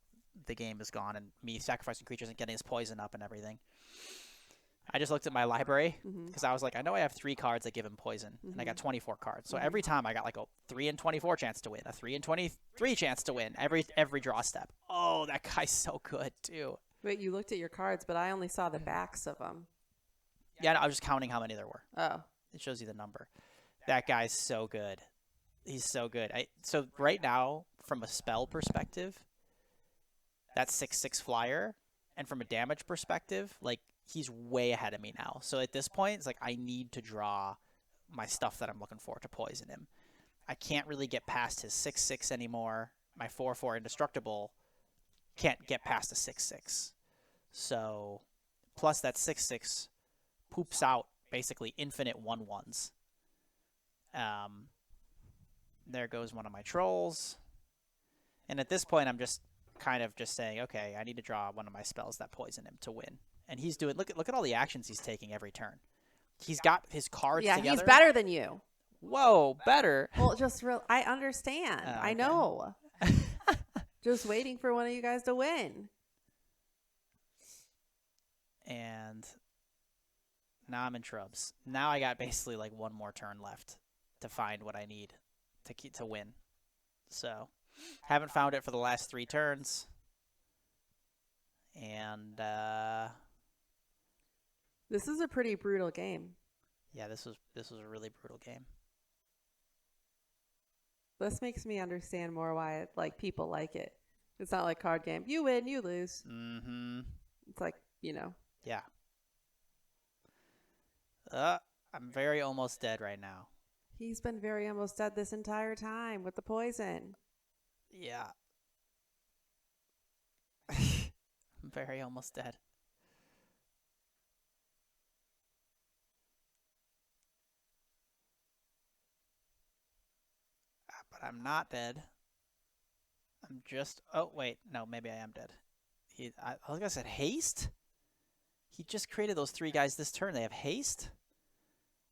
the game has gone and me sacrificing creatures and getting his poison up and everything. I just looked at my library because I was like, I know I have 3 cards that give him poison, and I got 24 cards. So every time I got like a 3 in 24 chance to win, a 3 in 23 chance to win every draw step. Oh, that guy's so good too. Wait, you looked at your cards, but I only saw the backs of them. Yeah, no, I was just counting how many there were. Oh. It shows you the number. That guy's so good. He's so good. So right now, from a spell perspective, that's 6/6 flyer, and from a damage perspective, like, he's way ahead of me now. So at this point, it's like I need to draw my stuff that I'm looking for to poison him. I can't really get past his 6/6 anymore. My 4/4 indestructible can't get past a 6/6. So plus that 6/6 poops out basically infinite 1/1s. There goes one of my trolls. And at this point, I'm just kind of just saying, okay, I need to draw one of my spells that poison him to win. And he's doing, look at all the actions he's taking every turn. He's got his cards together. Yeah, he's better than you. Whoa, better. Well, I understand. Oh, okay. I know. Just waiting for one of you guys to win. And now I'm in trubs. Now I got basically like 1 more turn left to find what I need to win. So, haven't found it for the last 3 turns. And this is a pretty brutal game. Yeah, this was a really brutal game. This makes me understand more why people like it. It's not like card game. You win, you lose. Mm-hmm. It's like, you know. Yeah. I'm very almost dead right now. He's been very almost dead this entire time with the poison. Yeah. I'm very almost dead. But I'm not dead. I'm just... Oh, wait. No, maybe I am dead. I was going to say haste? He just created those 3 guys this turn. They have haste?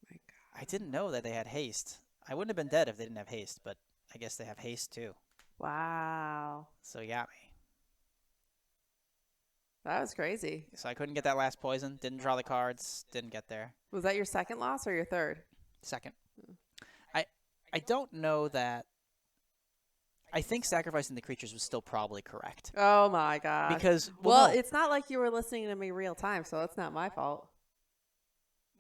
My God. I didn't know that they had haste. I wouldn't have been dead if they didn't have haste, but I guess they have haste too. Wow. So he got me. That was crazy. So I couldn't get that last poison. Didn't draw the cards. Didn't get there. Was that your second loss or your third? Second. I don't know that... I think sacrificing the creatures was still probably correct. Oh my God. Because... Well, no. It's not like you were listening to me real time, so it's not my fault.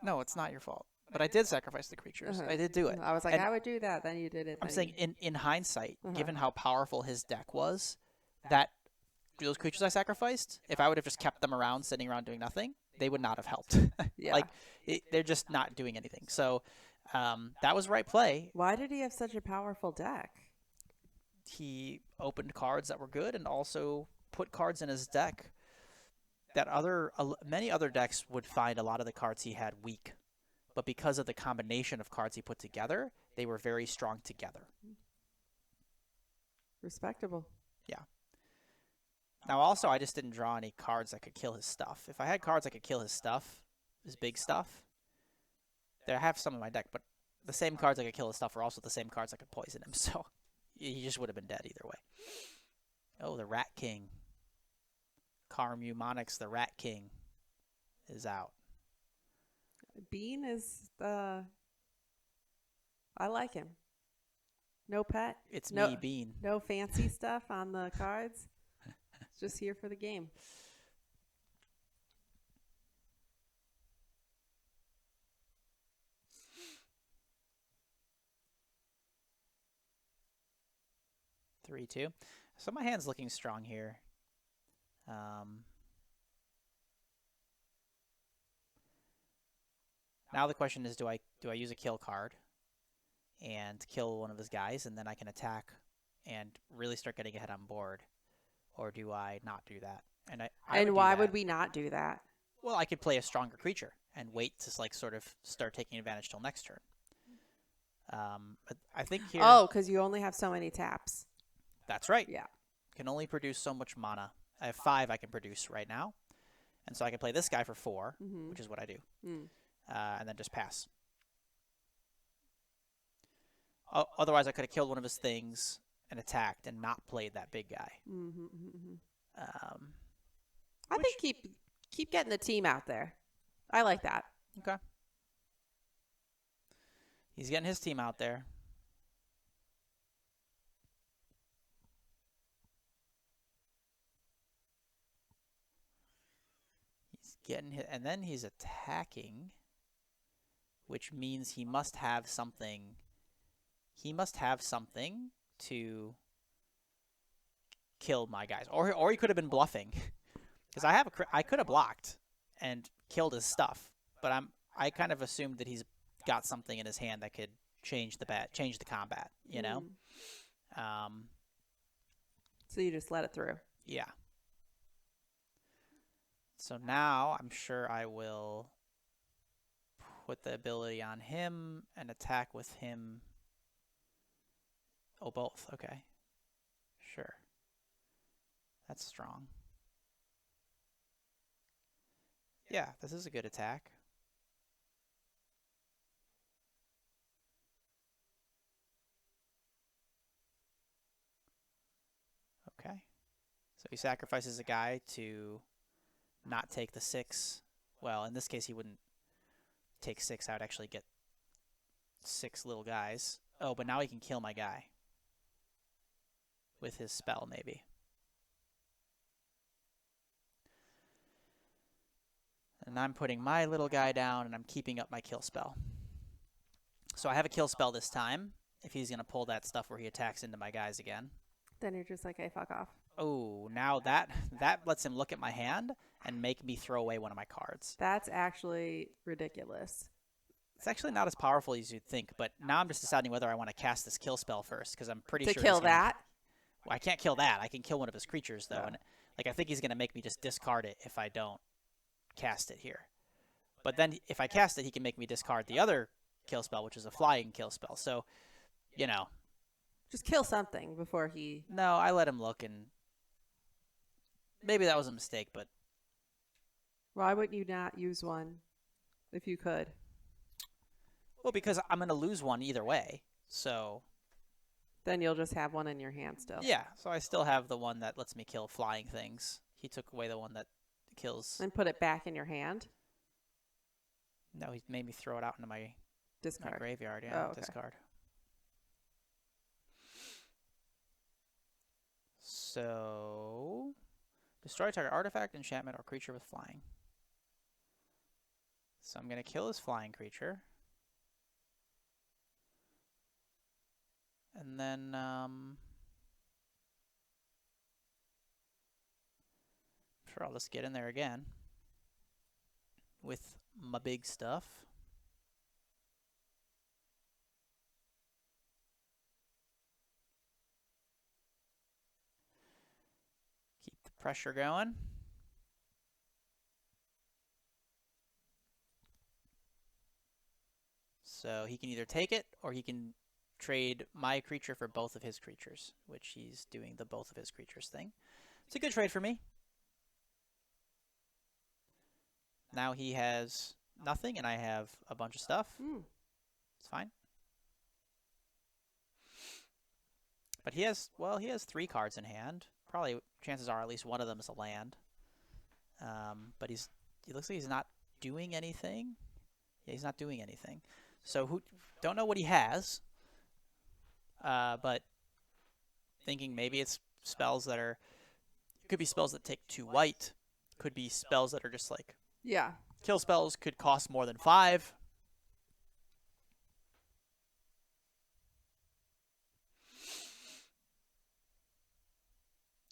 No, it's not your fault. But I did sacrifice the creatures. I did do it. I was like, I would do that. Then you did it. I'm saying in hindsight, given how powerful his deck was, that those creatures I sacrificed, if I would have just kept them around, sitting around doing nothing, they would not have helped. Yeah. Like, they're just not doing anything. So that was right play. Why did he have such a powerful deck? He opened cards that were good and also put cards in his deck that many other decks would find a lot of the cards he had weak. But because of the combination of cards he put together, they were very strong together. Respectable. Yeah. Now, also, I just didn't draw any cards that could kill his stuff. If I had cards that could kill his stuff, his big stuff, I have some in my deck, but the same cards that could kill his stuff are also the same cards that could poison him, so he just would have been dead either way. Oh, the Rat King. Carmumonics, the Rat King, is out. Bean is the... I like him. No pet. It's no, me, Bean. No fancy stuff on the cards. It's just here for the game. Three, two. So my hand's looking strong here. Now the question is, do I use a kill card and kill one of his guys, and then I can attack and really start getting ahead on board, or do I not do that? And why would we not do that? Well, I could play a stronger creature and wait to like sort of start taking advantage till next turn. But I think here. Oh, because you only have so many taps. That's right. Yeah. Can only produce so much mana. I have 5 I can produce right now, and so I can play this guy for 4, which is what I do, and then just pass. Otherwise, I could have killed one of his things and attacked and not played that big guy. I think keep getting the team out there. I like that. Okay. He's getting his team out there. He's getting hit, and then he's attacking, which means he must have something. He must have something to kill my guys, or he could have been bluffing, because I could have blocked and killed his stuff, but I kind of assumed that he's got something in his hand that could change the combat, you know. So you just let it through. Yeah. So now I'm sure I will put the ability on him and attack with him. Oh, both. Okay. Sure. That's strong. Yeah, this is a good attack. Okay. So he sacrifices a guy to not take the 6. Well, in this case, he wouldn't take 6. I would actually get 6 little guys. Oh, but now he can kill my guy with his spell, maybe. And I'm putting my little guy down, and I'm keeping up my kill spell. So I have a kill spell this time, if he's going to pull that stuff where he attacks into my guys again. Then you're just like, hey, fuck off. Oh, now that lets him look at my hand and make me throw away one of my cards. That's actually ridiculous. It's actually not as powerful as you'd think, but now I'm just deciding whether I want to cast this kill spell first, because I'm pretty sure to kill that. Well, I can't kill that. I can kill one of his creatures though, Yeah. and like I think he's gonna make me just discard it if I don't cast it here. But then if I cast it, he can make me discard the other kill spell, which is a flying kill spell. So, you know, just kill something before he. No, I let him look, and maybe that was a mistake, but Why wouldn't you not use one if you could? well, because I'm gonna lose one either way. So Then you'll just have one in your hand still. yeah, so I still have the one that lets me kill flying things. He took away the one that kills. And put it back in your hand. No, he made me throw it out into my Discard. graveyard. Yeah, Oh, okay. discard. So destroy target artifact, enchantment, or creature with flying. So I'm gonna kill his flying creature. And then sure, I'll just get in there again with my big stuff. Keep the pressure going. So he can either take it or he can trade my creature for both of his creatures, which he's doing the both of his creatures thing. It's a good trade for me. Now he has nothing, and I have a bunch of stuff. It's fine. But he has 3 cards in hand. Probably, chances are, at least one of them is a land. But he looks like he's not doing anything. Yeah, he's not doing anything. So don't know what he has. But thinking maybe it's spells that are, could be spells that take 2 white. Could be spells that are just like, kill spells, could cost more than 5.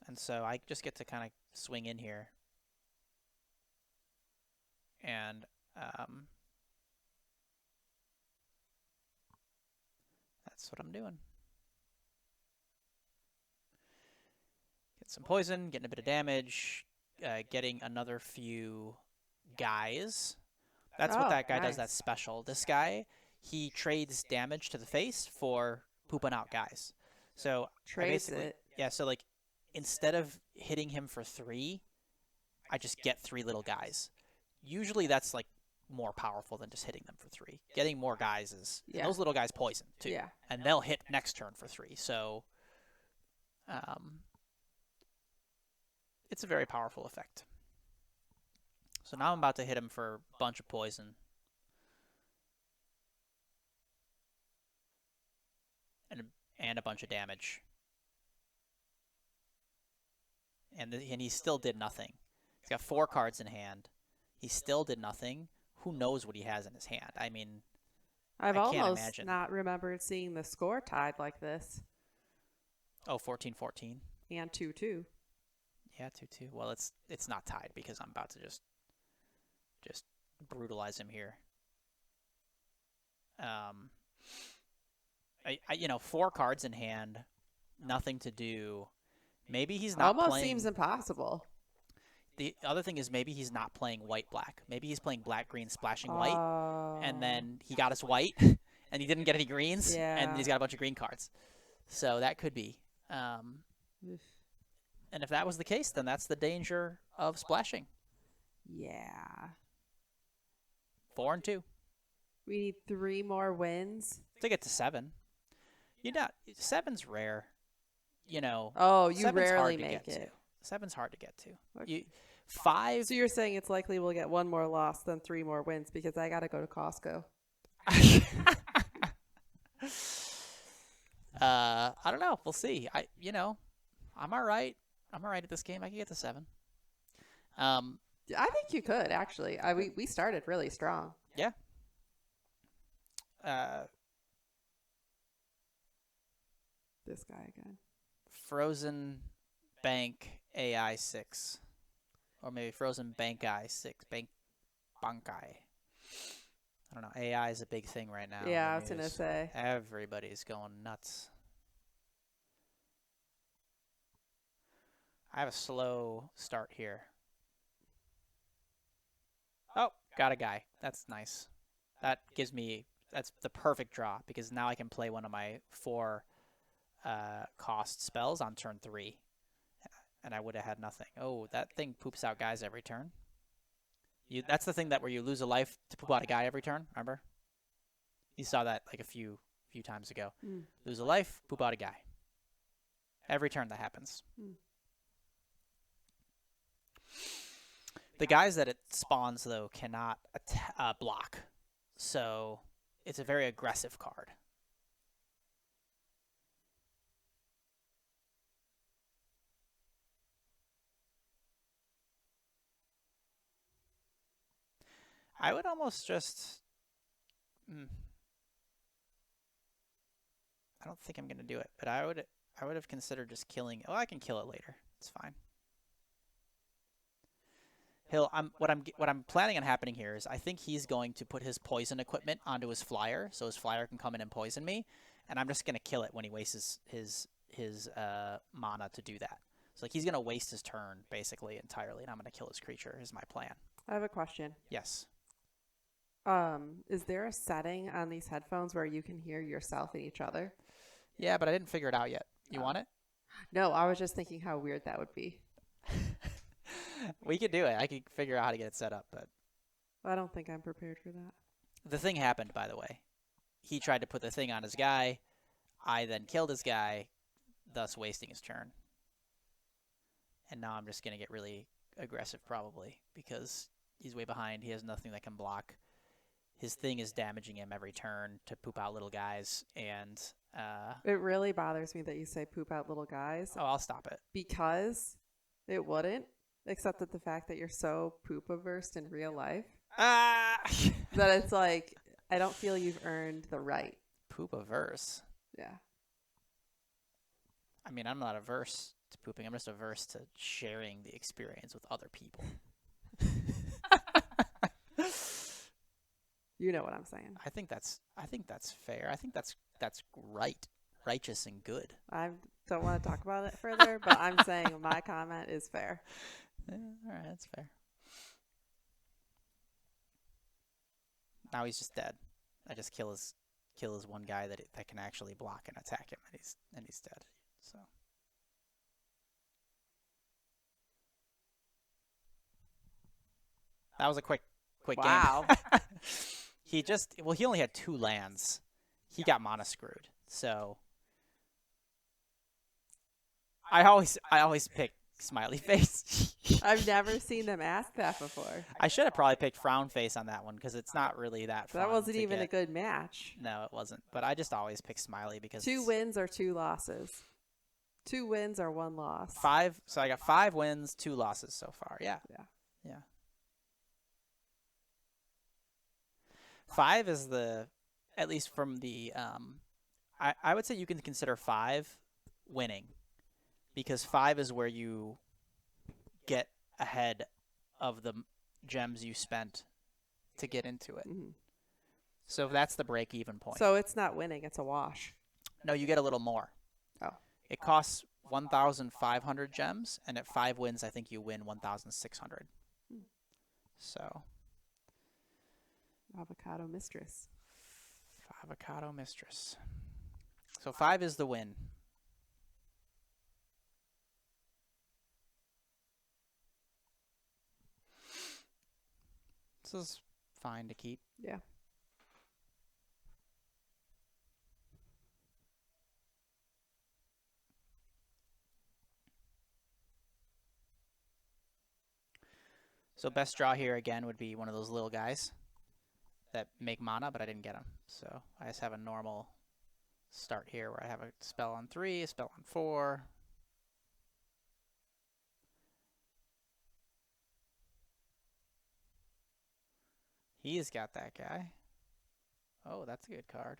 And so I just get to kind of swing in here. And that's what I'm doing. Get some poison, getting a bit of damage, getting another few guys. That's what that guy does, that's special. This guy, he trades damage to the face for pooping out guys. So yeah, so like instead of hitting him for 3, I just get 3 little guys. Usually that's like more powerful than just hitting them for 3. Getting more guys is those little guys poison too. And they'll hit next turn for 3. So it's a very powerful effect. So now I'm about to hit him for a bunch of poison. And a bunch of damage. And he still did nothing. He's got 4 cards in hand. He still did nothing. Who knows what he has in his hand? I mean, I can't almost imagine. not remembered seeing the score tied like this. Oh, 14-14. And 2-2. Yeah, 2-2. Well, it's not tied because I'm about to just brutalize him here. 4 cards in hand, nothing to do. Maybe he's not almost playing. Seems impossible. The other thing is maybe he's not playing white-black. Maybe he's playing black-green splashing white, and then he got us white, and he didn't get any greens, and he's got a bunch of green cards. So that could be. And if that was the case, then that's the danger of splashing. Yeah. 4 and 2. We need 3 more wins To get to 7. 7's rare. You rarely make it. 7's hard to get to. Okay. 5. So you're saying it's likely we'll get 1 more loss than 3 more wins because I got to go to Costco. I don't know. We'll see. I'm all right. I'm all right at this game. I can get to 7. I think you could actually. We started really strong. Yeah. This guy again. Frozen Bank AI 6. Or maybe Frozen Bank I 6. Bankai. I don't know. AI is a big thing right now. Yeah, I was going to say. Everybody's going nuts. I have a slow start here. Oh, got a guy. That's nice. That's the perfect draw because now I can play one of my 4 cost spells on turn 3. And I would have had nothing. Oh, that thing poops out guys every turn. That's the thing where you lose a life to poop out a guy every turn, remember? You saw that like a few times ago. Lose a life, poop out a guy. Every turn that happens. The guys that it spawns, though, cannot block. So it's a very aggressive card. I would almost just... I don't think I'm going to do it, but I would have considered just killing... Oh, I can kill it later. It's fine. What I'm planning on happening here is I think he's going to put his poison equipment onto his flyer, so his flyer can come in and poison me, and I'm just going to kill it when he wastes his mana to do that. So like he's going to waste his turn basically entirely, and I'm going to kill his creature is my plan. I have a question. Yes. Is there a setting on these headphones where you can hear yourself and each other? Yeah, but I didn't figure it out yet. You want it? No, I was just thinking how weird that would be. We could do it. I could figure out how to get it set up, but I don't think I'm prepared for that. the thing happened, by the way. He tried to put the thing on his guy. I then killed his guy, thus wasting his turn. And now I'm just going to get really aggressive probably because he's way behind. He has nothing that can block. His thing is damaging him every turn to poop out little guys. And it really bothers me that you say poop out little guys. Oh, I'll stop it. Because it wouldn't, except that the fact that you're so poop averse in real life. That it's like, I don't feel you've earned the right. Poop averse? Yeah. I mean, I'm not averse to pooping. I'm just averse to sharing the experience with other people. You know what I'm saying. I think that's fair. I think that's right, righteous and good. I don't want to talk about it further, but I'm saying my comment is fair. Yeah, all right, that's fair. Now he's just dead. I just kill his one guy that can actually block and attack him, and he's dead. So that was a quick wow. game. He only had 2 lands. He got mana screwed. So I always pick smiley face. I've never seen them ask that before. I should have probably picked frown face on that one because it's not really that fun. That wasn't even a good match. No, it wasn't. But I just always pick smiley because 2 wins or 2 losses. 2 wins or 1 loss. 5. So I got 5 wins, 2 losses so far. Yeah. 5 is at least from the I would say you can consider 5 winning because 5 is where you get ahead of the gems you spent to get into it. Mm-hmm. So that's the break-even point. So it's not winning, it's a wash. No, you get a little more. Oh. It costs 1,500 gems, and at 5 wins, I think you win 1,600. So. Avocado mistress. Avocado mistress. So 5 is the win. This is fine to keep. Yeah. So best draw here again would be one of those little guys that make mana, but I didn't get them. So I just have a normal start here where I have a spell on 3, a spell on 4. He's got that guy. Oh, that's a good card.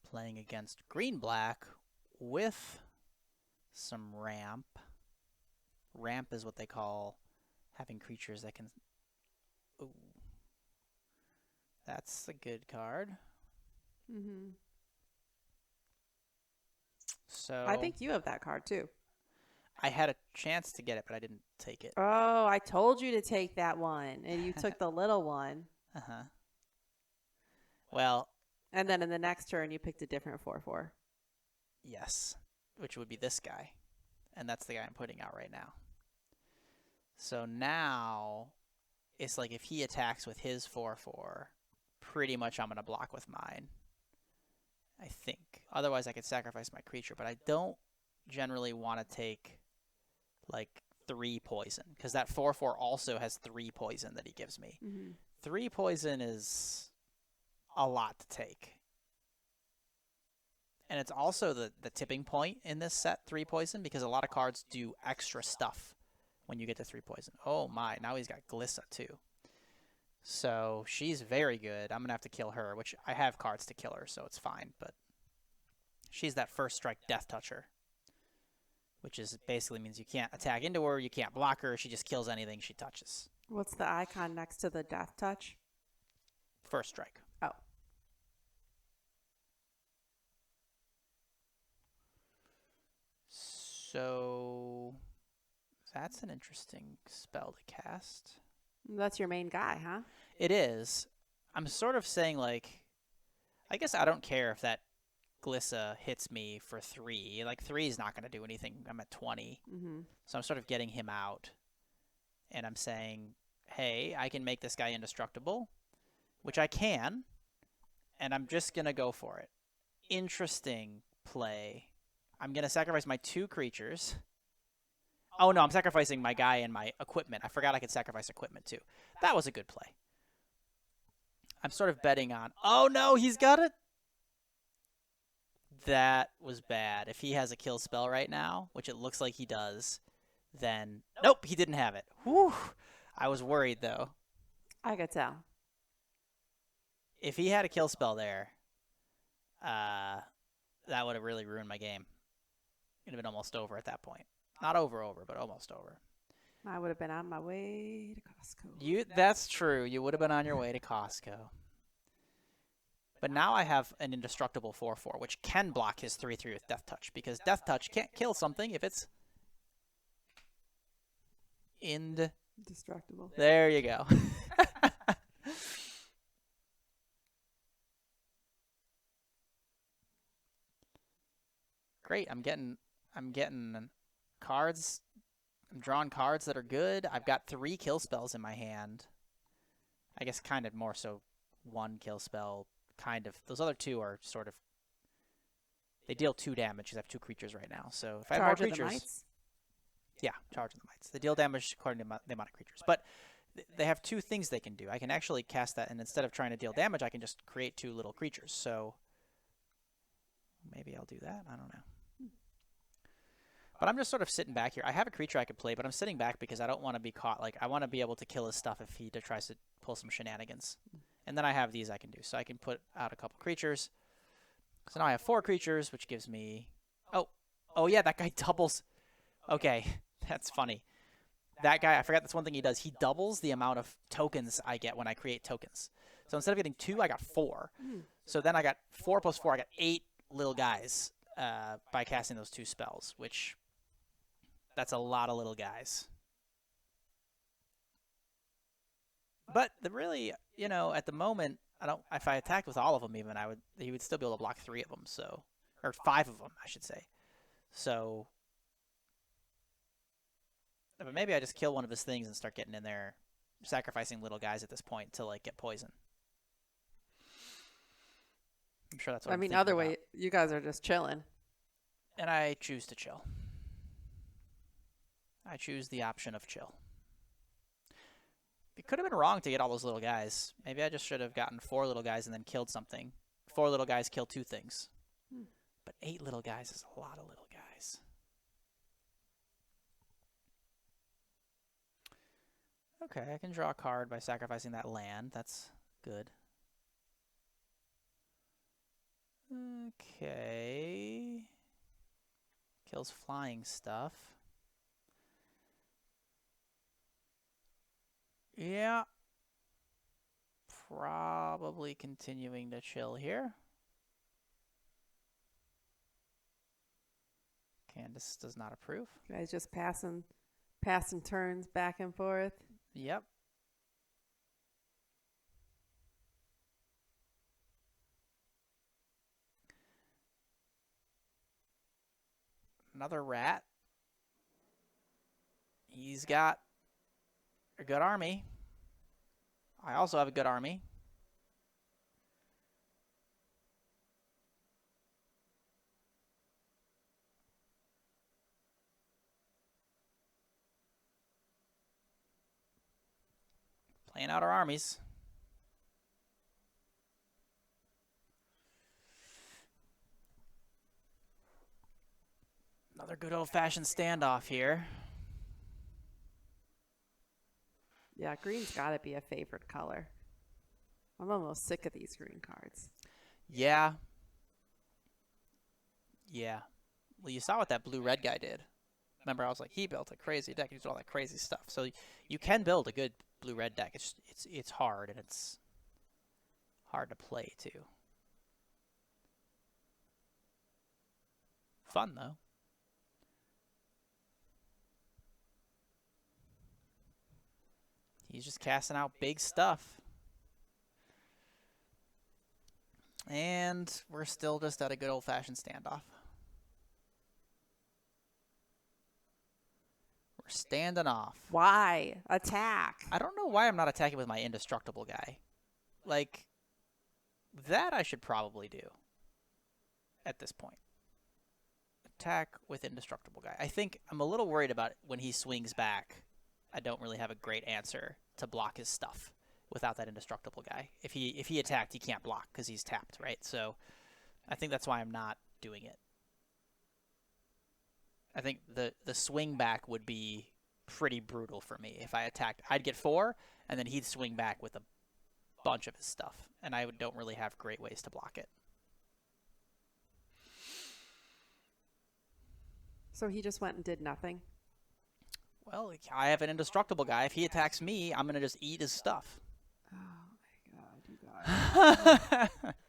Playing against green-black with some ramp. Ramp is what they call having creatures that can... Ooh. That's a good card. Mm-hmm. So I think you have that card too. I had a chance to get it, but I didn't take it. Oh, I told you to take that one, and you took the little one. Uh-huh. Well... And then in the next turn, you picked a different 4/4. Yes, which would be this guy. And that's the guy I'm putting out right now. So now, it's like if he attacks with his 4/4, pretty much I'm going to block with mine. I think. Otherwise, I could sacrifice my creature, but I don't generally want to take, like, 3 poison. Because that 4/4 also has 3 poison that he gives me. Mm-hmm. 3 poison is... a lot to take. And it's also the tipping point in this set, 3 poison, because a lot of cards do extra stuff when you get to 3 poison. Oh my, now he's got Glissa too. So she's very good. I'm going to have to kill her, which I have cards to kill her, so it's fine. But she's that first strike death toucher, which is basically means you can't attack into her, you can't block her, she just kills anything she touches. What's the icon next to the death touch? First strike. Oh. So that's an interesting spell to cast. That's your main guy, huh? It is. I'm sort of saying, like, I guess I don't care if that Glissa hits me for 3. Like, 3 is not going to do anything. I'm at 20. Mm-hmm. So I'm sort of getting him out. And I'm saying, hey, I can make this guy indestructible, which I can. And I'm just going to go for it. Interesting play. I'm going to sacrifice my 2 creatures. Oh, no, I'm sacrificing my guy and my equipment. I forgot I could sacrifice equipment, too. That was a good play. I'm sort of betting on... Oh, no, he's got it. That was bad. If he has a kill spell right now, which it looks like he does, then... Nope, he didn't have it. Whew. I was worried, though. I could tell. If he had a kill spell there, that would have really ruined my game. It would have been almost over at that point. Not over, but almost over. I would have been on my way to Costco. That's true. You would have been on your way to Costco. But now I have an indestructible 4/4, which can block his 3/3 with Death Touch, because Death Touch can't kill something if it's indestructible. There you go. Great. I'm getting cards. I'm drawing cards that are good. I've got 3 kill spells in my hand. I guess kind of more so 1 kill spell. Kind of. Those other 2 are sort of... They deal 2 damage because I have 2 creatures right now. So if I have more creatures... Charge of the Mites? Yeah, Charge of the Mites. They deal damage according to the amount of creatures. But they have 2 things they can do. I can actually cast that, and instead of trying to deal damage, I can just create 2 little creatures. So maybe I'll do that. I don't know. But I'm just sort of sitting back here. I have a creature I could play, but I'm sitting back because I don't want to be caught. Like, I want to be able to kill his stuff if he tries to pull some shenanigans. And then I have these I can do. So I can put out a couple creatures. So now I have 4 creatures, which gives me... Oh, yeah, that guy doubles. Okay, that's funny. That guy, I forgot that's one thing he does. He doubles the amount of tokens I get when I create tokens. So instead of getting 2, I got 4. So then I got 4 plus 4. I got 8 little guys by casting those 2 spells, which... That's a lot of little guys. But really, at the moment, if I attacked with all of them even, he would still be able to block 3 of them, so, or 5 of them, I should say. So, but maybe I just kill one of his things and start getting in there, sacrificing little guys at this point to like get poison. I'm sure that's what I'm thinking other about. way, you guys are just chilling. And I choose to chill. I choose the option of chill. It could have been wrong to get all those little guys. Maybe I just should have gotten 4 little guys and then killed something. 4 little guys kill 2 things. But 8 little guys is a lot of little guys. Okay, I can draw a card by sacrificing that land. That's good. Okay. Kills flying stuff. Yeah. Probably continuing to chill here. Candice does not approve. Guys just passing turns back and forth. Yep. Another rat. He's got a good army. I also have a good army. Playing out our armies. Another good old-fashioned standoff here. Yeah, green's got to be a favorite color. I'm almost sick of these green cards. Yeah. Yeah. Well, you saw what that blue-red guy did. Remember, I was like, he built a crazy deck. He did all that crazy stuff. So you can build a good blue-red deck. It's hard, and it's hard to play too. Fun though. He's just casting out big stuff. And we're still just at a good old-fashioned standoff. We're standing off. Why? Attack. I don't know why I'm not attacking with my indestructible guy. Like, that I should probably do at this point. Attack with indestructible guy. I think I'm a little worried about when he swings back. I don't really have a great answer to block his stuff without that indestructible guy. If he attacked, he can't block because he's tapped, right? So I think that's why I'm not doing it. I think the swing back would be pretty brutal for me. If I attacked, I'd get 4, and then he'd swing back with a bunch of his stuff, and I don't really have great ways to block it. So he just went and did nothing? Well, I have an indestructible guy. If he attacks me, I'm going to just eat his stuff. Oh, my God, you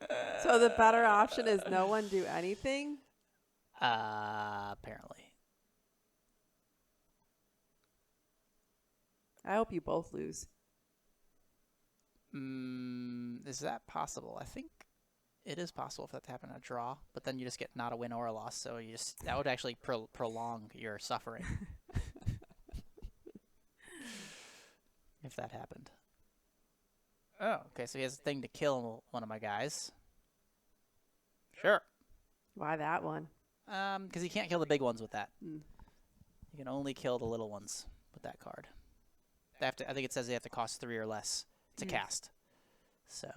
guys. So the better option is no one do anything? Apparently. I hope you both lose. Is that possible? I think it is possible if that happened in a draw, but then you just get not a win or a loss, so that would actually prolong your suffering. If that happened. Oh, okay, so he has a thing to kill one of my guys. Sure. Why that one? Because he can't kill the big ones with that. Mm. You can only kill the little ones with that card. They have to, I think it says they have to cost 3 or less to cast. So.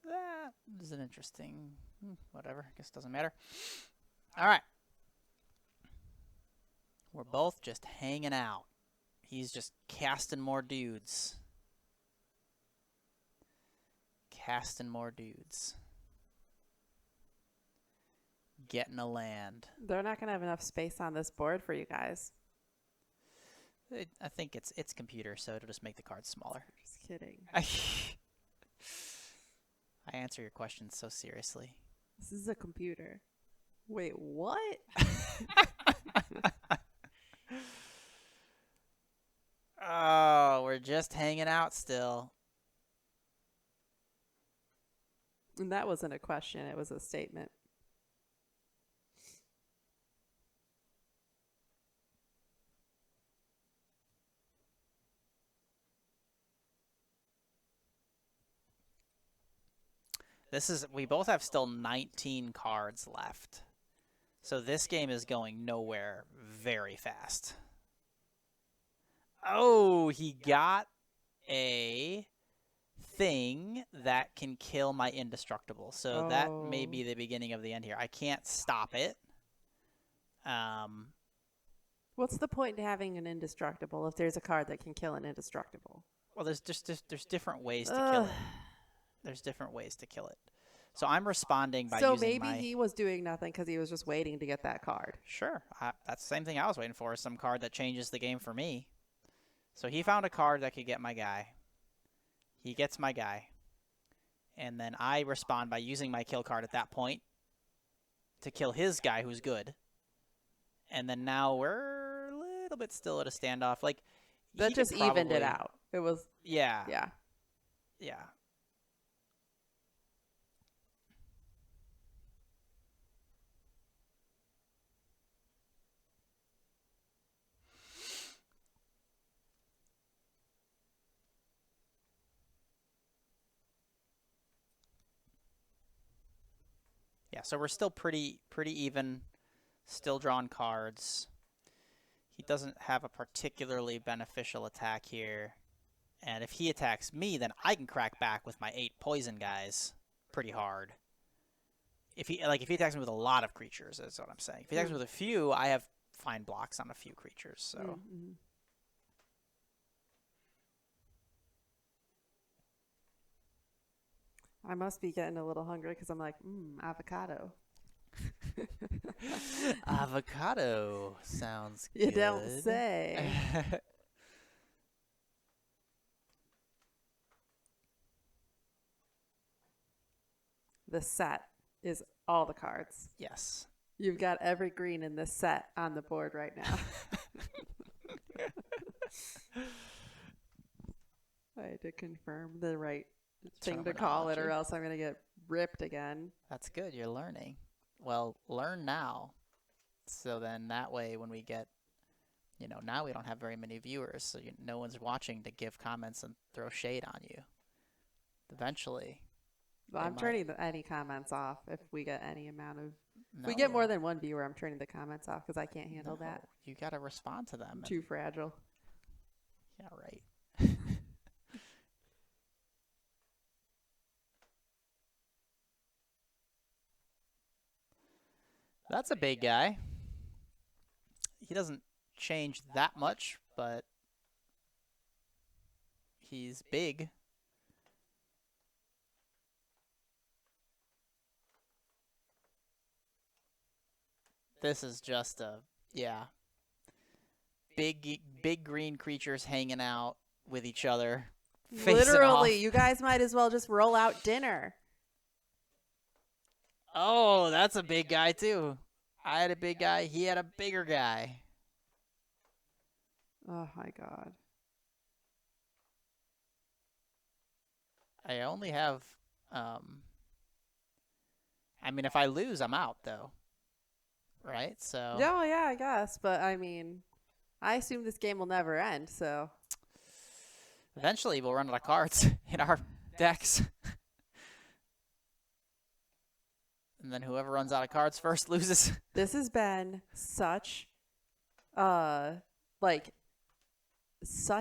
That is an interesting, whatever, I guess it doesn't matter. All right. We're both just hanging out. He's just casting more dudes. Casting more dudes. Getting a land. They're not going to have enough space on this board for you guys. I think it's computer, so it'll just make the cards smaller. Just kidding. I answer your questions so seriously. This is a computer. Wait, what? Oh, we're just hanging out still. And that wasn't a question. It was a statement. We both have still 19 cards left. So this game is going nowhere very fast. Oh, he got a thing that can kill my indestructible. So that may be the beginning of the end here. I can't stop it. What's the point in having an indestructible if there's a card that can kill an indestructible? Well, there's different ways to kill it. There's different ways to kill it. So I'm responding by using my... So maybe he was doing nothing because he was just waiting to get that card. Sure. That's the same thing I was waiting for, is some card that changes the game for me. So he found a card that could get my guy. He gets my guy. And then I respond by using my kill card at that point to kill his guy who's good. And then now we're a little bit still at a standoff. Like, that just evened it out. It was... Yeah. Yeah. Yeah. Yeah, so we're still pretty even, still drawing cards. He doesn't have a particularly beneficial attack here. And if he attacks me, then I can crack back with my 8 poison guys pretty hard. If he attacks me with a lot of creatures, that's what I'm saying. If he attacks me with a few, I have fine blocks on a few creatures, so... Mm-hmm. I must be getting a little hungry because I'm like, avocado. Avocado sounds You good. don't say. The set is all the cards. Yes. You've got every green in this set on the board right now. I had to confirm the right thing to call it, or else I'm going to get ripped again. That's good. You're learning. Well, learn now. So then that way when we get, you know, now we don't have very many viewers, so no one's watching to give comments and throw shade on you. Eventually. Well, I'm turning any comments off if we get any amount of... No. If we get more than one viewer, I'm turning the comments off because I can't handle that. You got to respond to them. I'm too fragile. Yeah, right. That's a big guy. He doesn't change that much, but he's big. This is just a, yeah. Big green creatures hanging out with each other. Literally, you guys might as well just roll out dinner. Oh, that's a big guy too. I had a big guy. He had a bigger guy. Oh my god. I only have, I mean, if I lose, I'm out though. Right? So. Oh, yeah, I guess. But I mean, I assume this game will never end, so. Eventually, we'll run out of cards in our decks. And then whoever runs out of cards first loses. This has been such, such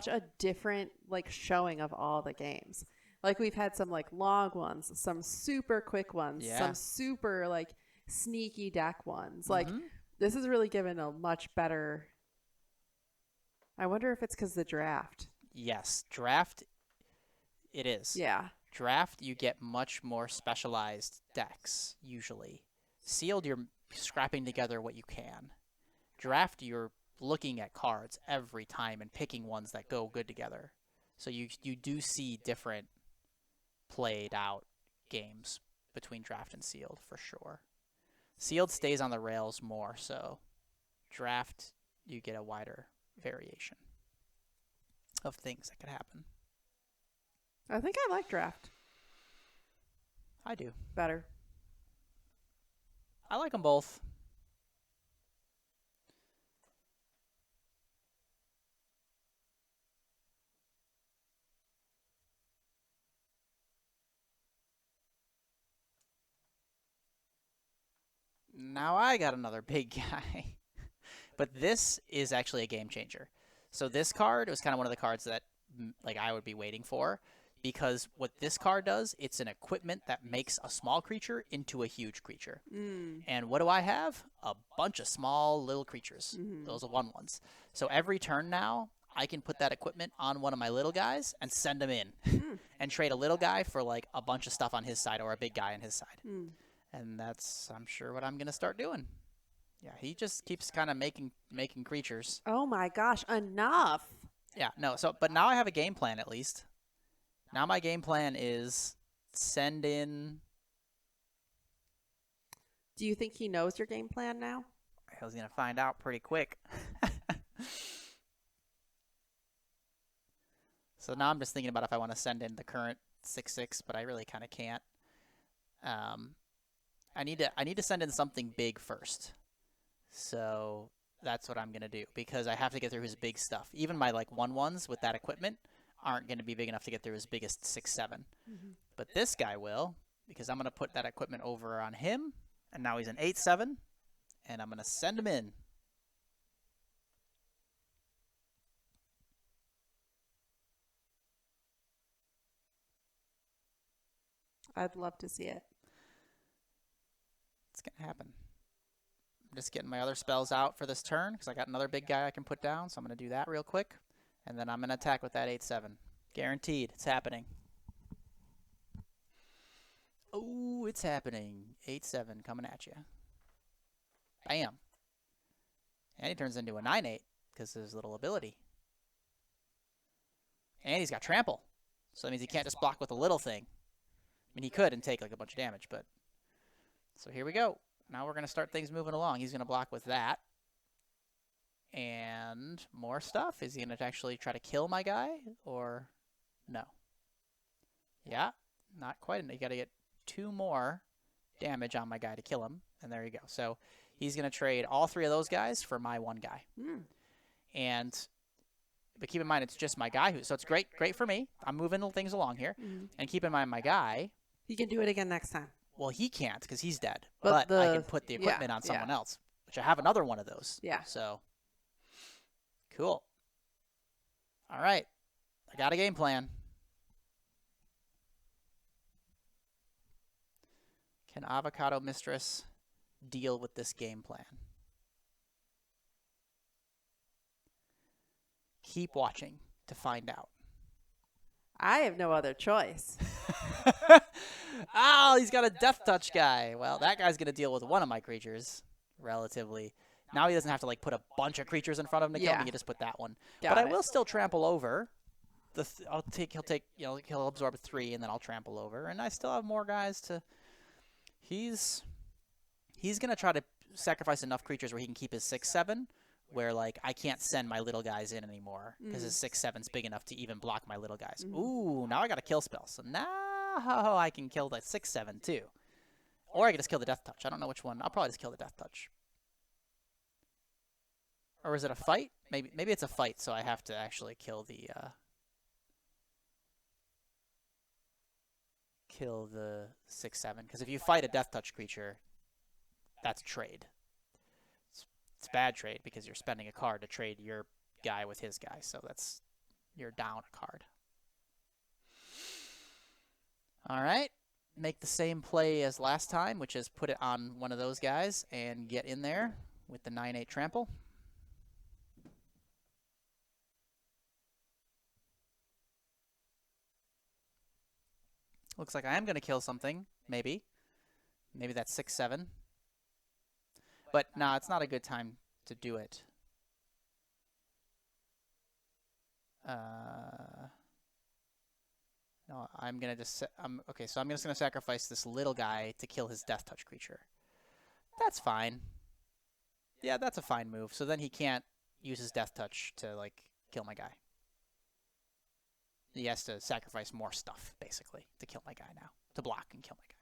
a different, showing of all the games. Like, we've had some, long ones, some super quick ones, some super, sneaky deck ones. This has really given a much better... I wonder if it's because the draft. Yes, draft, it is. Yeah. Draft, you get much more specialized decks, usually. Sealed, you're scrapping together what you can. Draft, you're looking at cards every time and picking ones that go good together. So you do see different played out games between draft and sealed, for sure. Sealed stays on the rails more, so draft, you get a wider variation of things that could happen. I think I like draft. I do. Better. I like them both. Now I got another big guy. But this is actually a game changer. So this card was kind of one of the cards that I would be waiting for, because what this card does, it's an equipment that makes a small creature into a huge creature. And what do I have? A bunch of small little creatures. Those are 1/1s. So every turn now, I can put that equipment on one of my little guys and send him in and trade a little guy for a bunch of stuff on his side or a big guy on his side. And that's, I'm sure, what I'm going to start doing. Yeah, he just keeps kind of making creatures. Oh my gosh, enough. Yeah, no, but now I have a game plan at least. Now my game plan is send in... Do you think he knows your game plan now? I was going to find out pretty quick. So now I'm just thinking about if I want to send in the current 6/6, but I really kind of can't. I need to send in something big first. So that's what I'm going to do, because I have to get through his big stuff. Even my 1/1s with that equipment aren't going to be big enough to get through his biggest 6/7. But this guy will, because I'm going to put that equipment over on him, and now he's an 8/7, and I'm going to send him in. I'd love to see it. It's going to happen. I'm just getting my other spells out for this turn, because I got another big guy I can put down, so I'm going to do that real quick. And then I'm going to attack with that 8/7. Guaranteed. It's happening. Oh, it's happening. 8/7 coming at you. Bam. And he turns into a 9/8 because of his little ability. And he's got trample. So that means he can't just block with a little thing. I mean, he could and take like a bunch of damage, but... So here we go. Now we're going to start things moving along. He's going to block with that. And more stuff. Is he going to actually try to kill my guy? Or no? Yeah, not quite. You got to get 2 more damage on my guy to kill him. And there you go. So he's going to trade all 3 of those guys for my 1 guy. But keep in mind, it's just my guy. So it's great for me. I'm moving things along here. And keep in mind, my guy... He can do it again next time. Well, he can't because he's dead. But I can put the equipment on someone else, which I have another one of those. Yeah. So, cool. All right. I got a game plan. Can Avocado Mistress deal with this game plan? Keep watching to find out. I have no other choice. Oh, he's got a Death Touch guy. Well, that guy's going to deal with one of my creatures, relatively. Now he doesn't have to, like, put a bunch of creatures in front of him to kill me. He can just put that one. But I will still trample over. He'll absorb 3, and then I'll trample over. And I still have more guys to... He's going to try to sacrifice enough creatures where he can keep his 6/7, where, like, I can't send my little guys in anymore because his 6/7's big enough to even block my little guys. Ooh, now I got a kill spell. So now I can kill the 6/7 too. Or I can just kill the Death Touch. I don't know which one. I'll probably just kill the Death Touch. Or is it a fight? Maybe it's a fight, so I have to actually kill the 6/7. Because if you fight a Death Touch creature, that's trade. It's bad trade because you're spending a card to trade your guy with his guy. So you're down a card. All right. Make the same play as last time, which is put it on one of those guys and get in there with the 9/8 trample. Looks like I am going to kill something, maybe. Maybe that's 6/7. But no, it's not a good time to do it. No, I'm going to just... okay, so I'm just going to sacrifice this little guy to kill his Death Touch creature. That's fine. Yeah, that's a fine move. So then he can't use his Death Touch to, like, kill my guy. He has to sacrifice more stuff, basically, to kill my guy now. To block and kill my guy.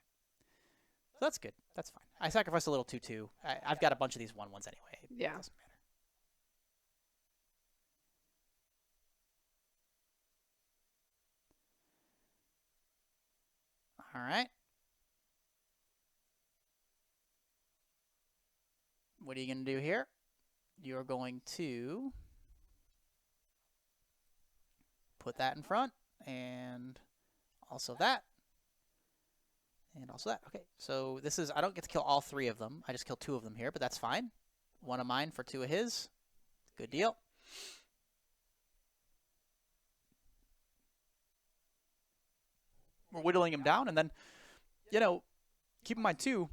So that's good. That's fine. I sacrificed a little 2/2. I've got a bunch of these 1/1s anyway. Yeah. It doesn't matter. All right. What are you going to do here? You're going to put that in front, and also that, and also that. Okay, so this is, I don't get to kill all 3 of them. I just kill 2 of them here, but that's fine. 1 of mine for 2 of his. Good deal. We're whittling him down, and then, you know, keep in mind, too,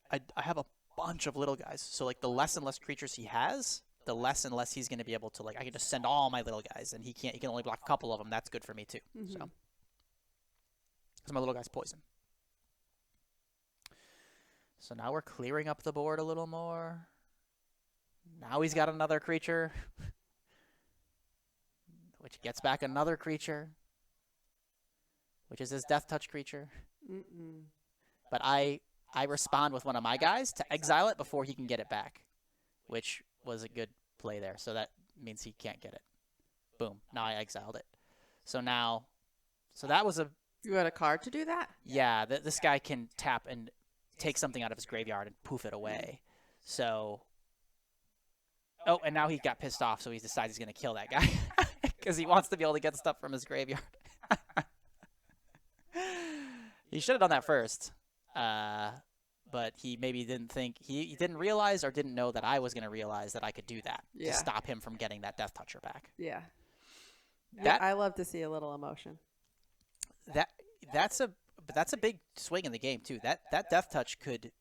I have a bunch of little guys. So, like, the less and less creatures he has, the less and less he's going to be able to, like, I can just send all my little guys, and he can only block a couple of them. That's good for me, too. So, because my little guy's poison. So now we're clearing up the board a little more. Now he's got another creature, which gets back another creature, which is his Death Touch creature. But I respond with one of my guys to exile it before he can get it back, which was a good play there. So that means he can't get it. Boom. Now I exiled it. So now, so that was a... You had a card to do that? Yeah, this guy can tap and take something out of his graveyard and poof it away. So... Oh, and now he got pissed off, so he decides he's going to kill that guy. Because he wants to be able to get stuff from his graveyard. He should have done that first. But he maybe didn't think... He didn't realize or didn't know that I was going to realize that I could do that. To stop him from getting that Death Toucher back. Yeah. That, I love to see a little emotion. That's a big swing in the game, too. That Death Touch could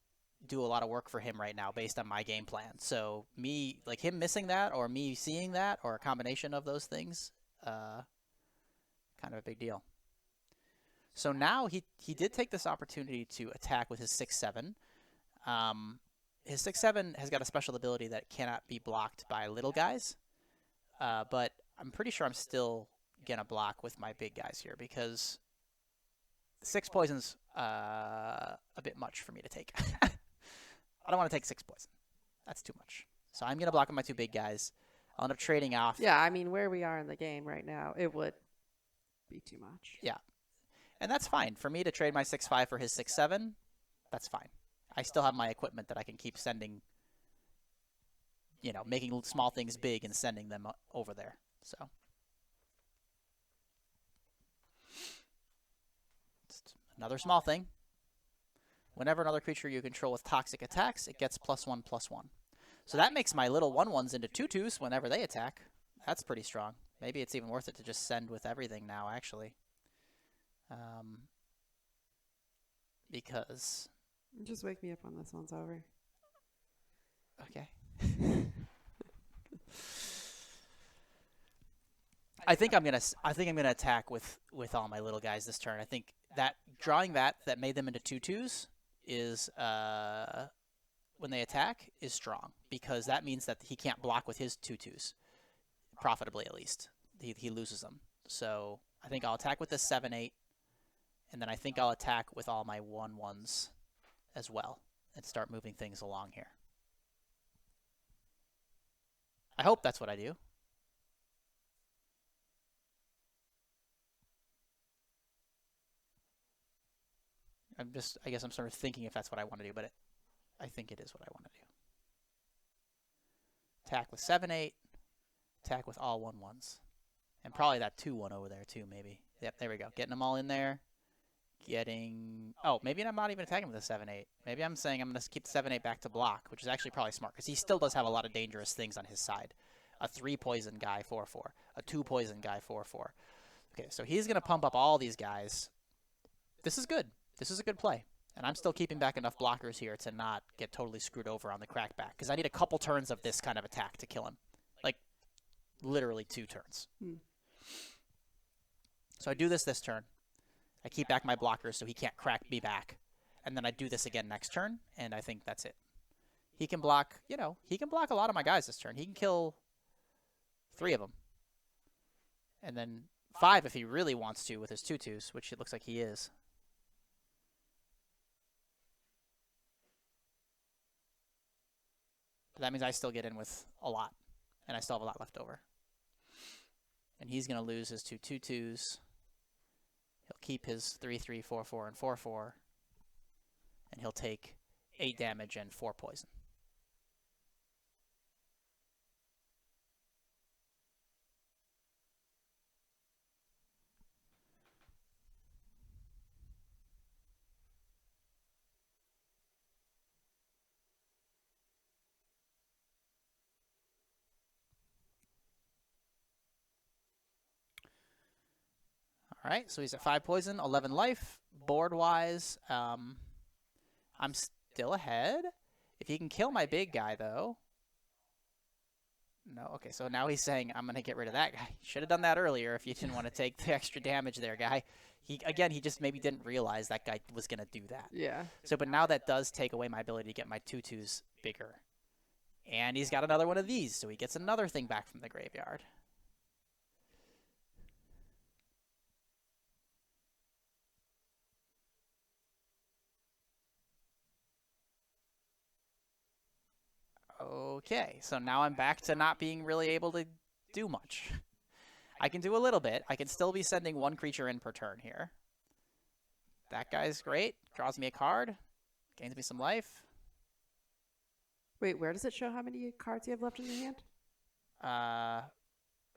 do a lot of work for him right now based on my game plan. So me, like him missing that or me seeing that or a combination of those things, kind of a big deal. So now he did take this opportunity to attack with his 6/7. His 6/7 has got a special ability that cannot be blocked by little guys, but I'm pretty sure I'm still going to block with my big guys here because 6 poison's a bit much for me to take. I don't want to take 6 poison. That's too much. So I'm going to block with my 2 big guys. I'll end up trading off. Yeah, I mean, where we are in the game right now, it would be too much. Yeah. And that's fine. For me to trade my 6/5 for his 6/7, that's fine. I still have my equipment that I can keep sending, you know, making small things big and sending them over there. So just another small thing. Whenever another creature you control with toxic attacks, it gets +1/+1. So that makes my little 1/1s into 2/2s whenever they attack. That's pretty strong. Maybe it's even worth it to just send with everything now, actually. Because... Just wake me up when this one's over. Okay. I think I'm gonna attack with all my little guys this turn. I think that drawing that made them into 2/2s is when they attack is strong because that means that he can't block with his 2/2s profitably, at least. He loses them. So I think I'll attack with this 7/8, and then I think I'll attack with all my 1/1s as well and start moving things along here. I hope that's what I do. I guess I'm sort of thinking if that's what I want to do, but I think it is what I want to do. Attack with 7/8, attack with all 1/1s. And probably that 2/1 over there too, maybe. Yep, there we go. Getting them all in there. Oh, maybe I'm not even attacking with a 7/8. Maybe I'm saying I'm going to keep the 7/8 back to block, which is actually probably smart, because he still does have a lot of dangerous things on his side. A 3 poison guy, 4/4. A 2 poison guy, 4/4. Okay, so he's going to pump up all these guys. This is good. This is a good play. And I'm still keeping back enough blockers here to not get totally screwed over on the crackback, because I need a couple turns of this kind of attack to kill him. Like, literally 2 turns. So I do this turn. I keep back my blockers so he can't crack me back. And then I do this again next turn, and I think that's it. He can block, you know, he can block a lot of my guys this turn. He can kill 3 of them. And then 5 if he really wants to with his 2/2s, which it looks like he is. But that means I still get in with a lot, and I still have a lot left over. And he's going to lose his 2 2/2s. He'll keep his 3/3, 4/4, and 4/4. And he'll take 8 damage and 4 poison. All right, so he's at 5 poison, 11 life. Board-wise, I'm still ahead. If he can kill my big guy, though. No, okay, so now he's saying I'm going to get rid of that guy. Should have done that earlier if you didn't want to take the extra damage there, guy. He just maybe didn't realize that guy was going to do that. Yeah. So, but now that does take away my ability to get my 2/2s bigger. And he's got another one of these, so he gets another thing back from the graveyard. Okay, so now I'm back to not being really able to do much. I can do a little bit. I can still be sending 1 creature in per turn here. That guy's great. Draws me a card. Gains me some life. Wait, where does it show how many cards you have left in your hand?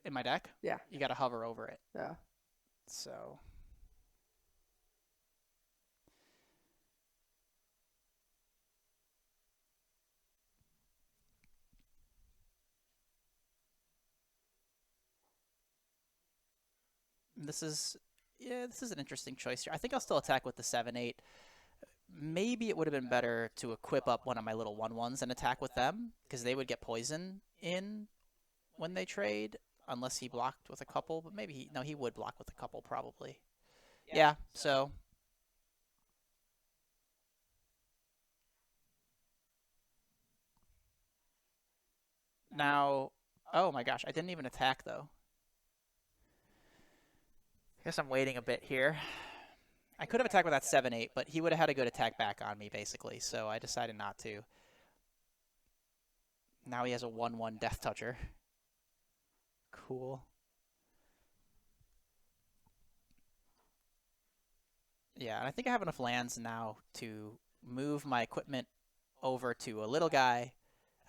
In my deck? Yeah. You got to hover over it. Yeah. So... This is an interesting choice here. I think I'll still attack with the 7/8. maybe it would have been better to equip up one of my little 1/1s and attack with them, because they would get poison in when they trade, unless he blocked with a couple. But maybe he would block with a couple probably. Yeah, so now, oh my gosh, I didn't even attack though. I guess I'm waiting a bit here. I could have attacked with that 7/8, but he would have had a good attack back on me, basically, so I decided not to. Now he has a 1/1 Death Toucher. Cool. Yeah, and I think I have enough lands now to move my equipment over to a little guy,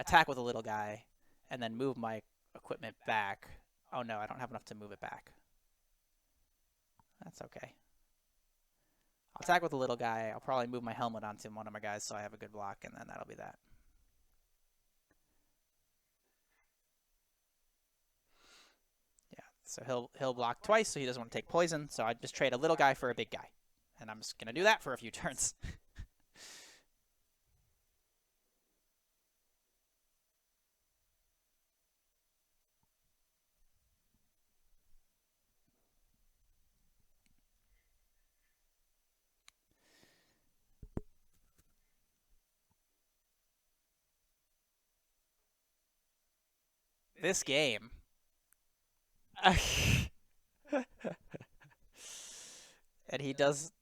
attack with a little guy, and then move my equipment back. Oh no, I don't have enough to move it back. That's okay. I'll attack with a little guy. I'll probably move my helmet onto one of my guys so I have a good block, and then that'll be that. Yeah, so he'll block twice, so he doesn't want to take poison. So I just trade a little guy for a big guy, and I'm just gonna do that for a few turns. This game. And he does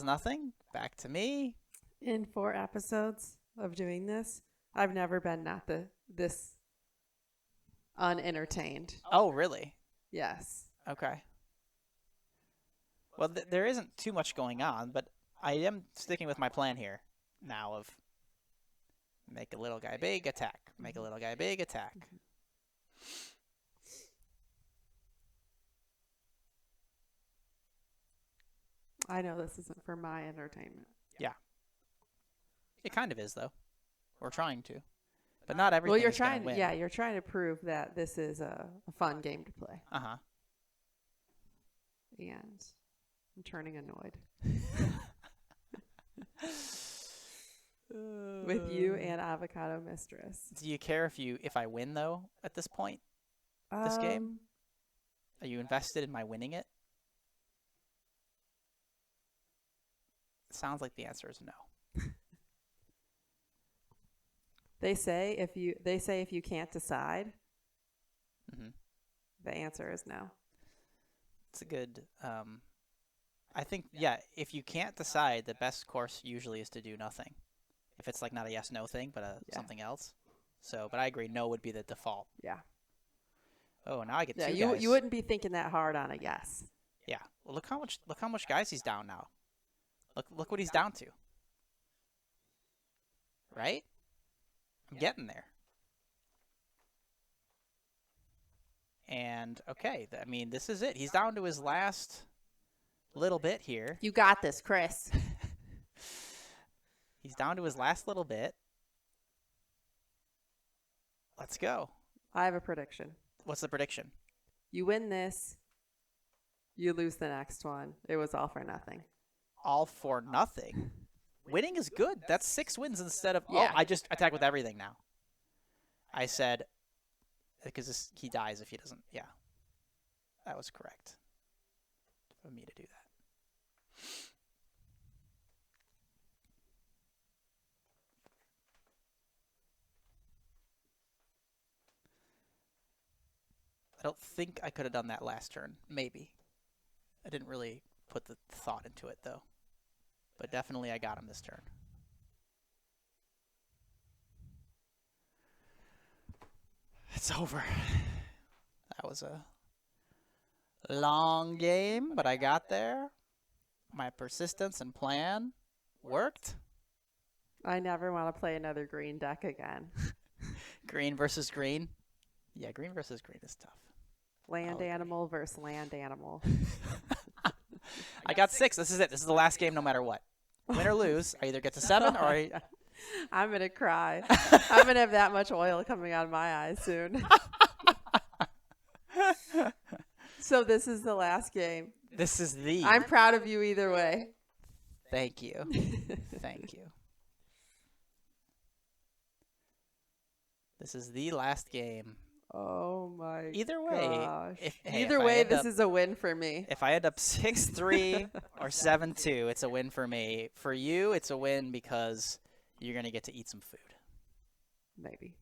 nothing. Back to me. In 4 episodes of doing this, I've never been this unentertained. Oh, really? Yes. Okay. Well, there isn't too much going on, but I am sticking with my plan here now of make a little guy big, attack. Make a little guy big, attack. I know this isn't for my entertainment. Yeah. It kind of is, though. We're trying to. But not everything Well, you're is gonna trying, win. yeah, you're trying to prove that this is a fun game to play. Uh-huh. And I'm turning annoyed. With you and Avocado Mistress. Do you care if I win, though, at this point? This game? Are you invested in my winning it? Sounds like the answer is no. They say if you can't decide, the answer is no. It's a good. I think if you can't decide, the best course usually is to do nothing. If it's like not a yes/no thing, but something else. So, but I agree, no would be the default. Yeah. Oh, now I get two guys. You wouldn't be thinking that hard on a yes. Yeah. Well, look how much guys he's down now. Look what he's down to. Right? I'm getting there. And okay, I mean, this is it. He's down to his last little bit here. You got this, Chris. He's down to his last little bit. Let's go. I have a prediction. What's the prediction? You win this, you lose the next one. It was all for nothing. All for nothing? Winning is good. That's 6 wins instead of... Yeah. Oh, I just attack with everything now. I said... Because he dies if he doesn't... Yeah. That was correct. For me to do that. I don't think I could have done that last turn. Maybe. I didn't really put the thought into it, though. But definitely I got him this turn. It's over. That was a long game, but I got there. My persistence and plan worked. I never want to play another green deck again. Green versus green. Yeah, green versus green is tough. Land animal versus land animal. I got 6. This is it. This is the last game no matter what. Win or lose, I either get to 7 or I'm going to cry. I'm going to have that much oil coming out of my eyes soon. So this is the last game. This is the... I'm proud of you either way. Thank you. Thank you. This is the last game. Oh my Either way, gosh. hey, Either way, this is a win for me. If I end up 6-3 or 7-2, it's a win for me. For you, it's a win because you're going to get to eat some food. Maybe.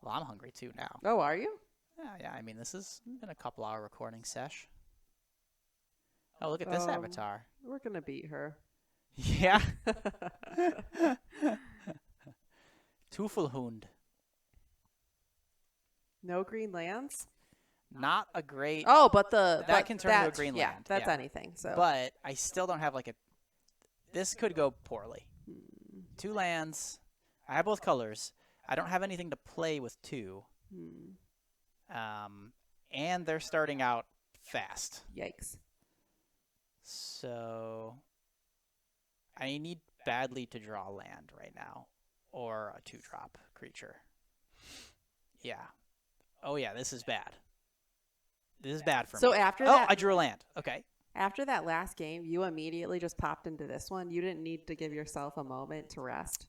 Well, I'm hungry too now. Oh, are you? Yeah. I mean, this has been a couple-hour recording sesh. Oh, look at this avatar. We're going to beat her. Yeah. Teufelhund. No green lands? Not a great... Oh, but that can turn into a green land. Yeah, that's anything. So. But I still don't have like a... This could go poorly. 2 lands. I have both colors. I don't have anything to play with 2. And they're starting out fast. Yikes. So I need badly to draw land right now. Or a 2-drop creature. Yeah. Oh, yeah, this is bad. This is bad for me. So after that... Oh, I drew a land. Okay. After that last game, you immediately just popped into this one. You didn't need to give yourself a moment to rest.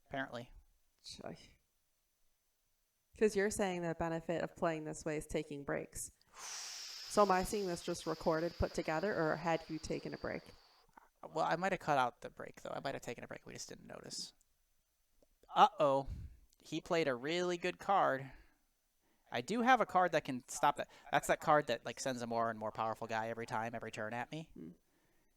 Apparently. Because you're saying the benefit of playing this way is taking breaks. So am I seeing this just recorded, put together, or had you taken a break? Well, I might have cut out the break, though. I might have taken a break. We just didn't notice. Uh-oh. He played a really good card. I do have a card that can stop that. That's that card that like sends a more and more powerful guy every turn at me.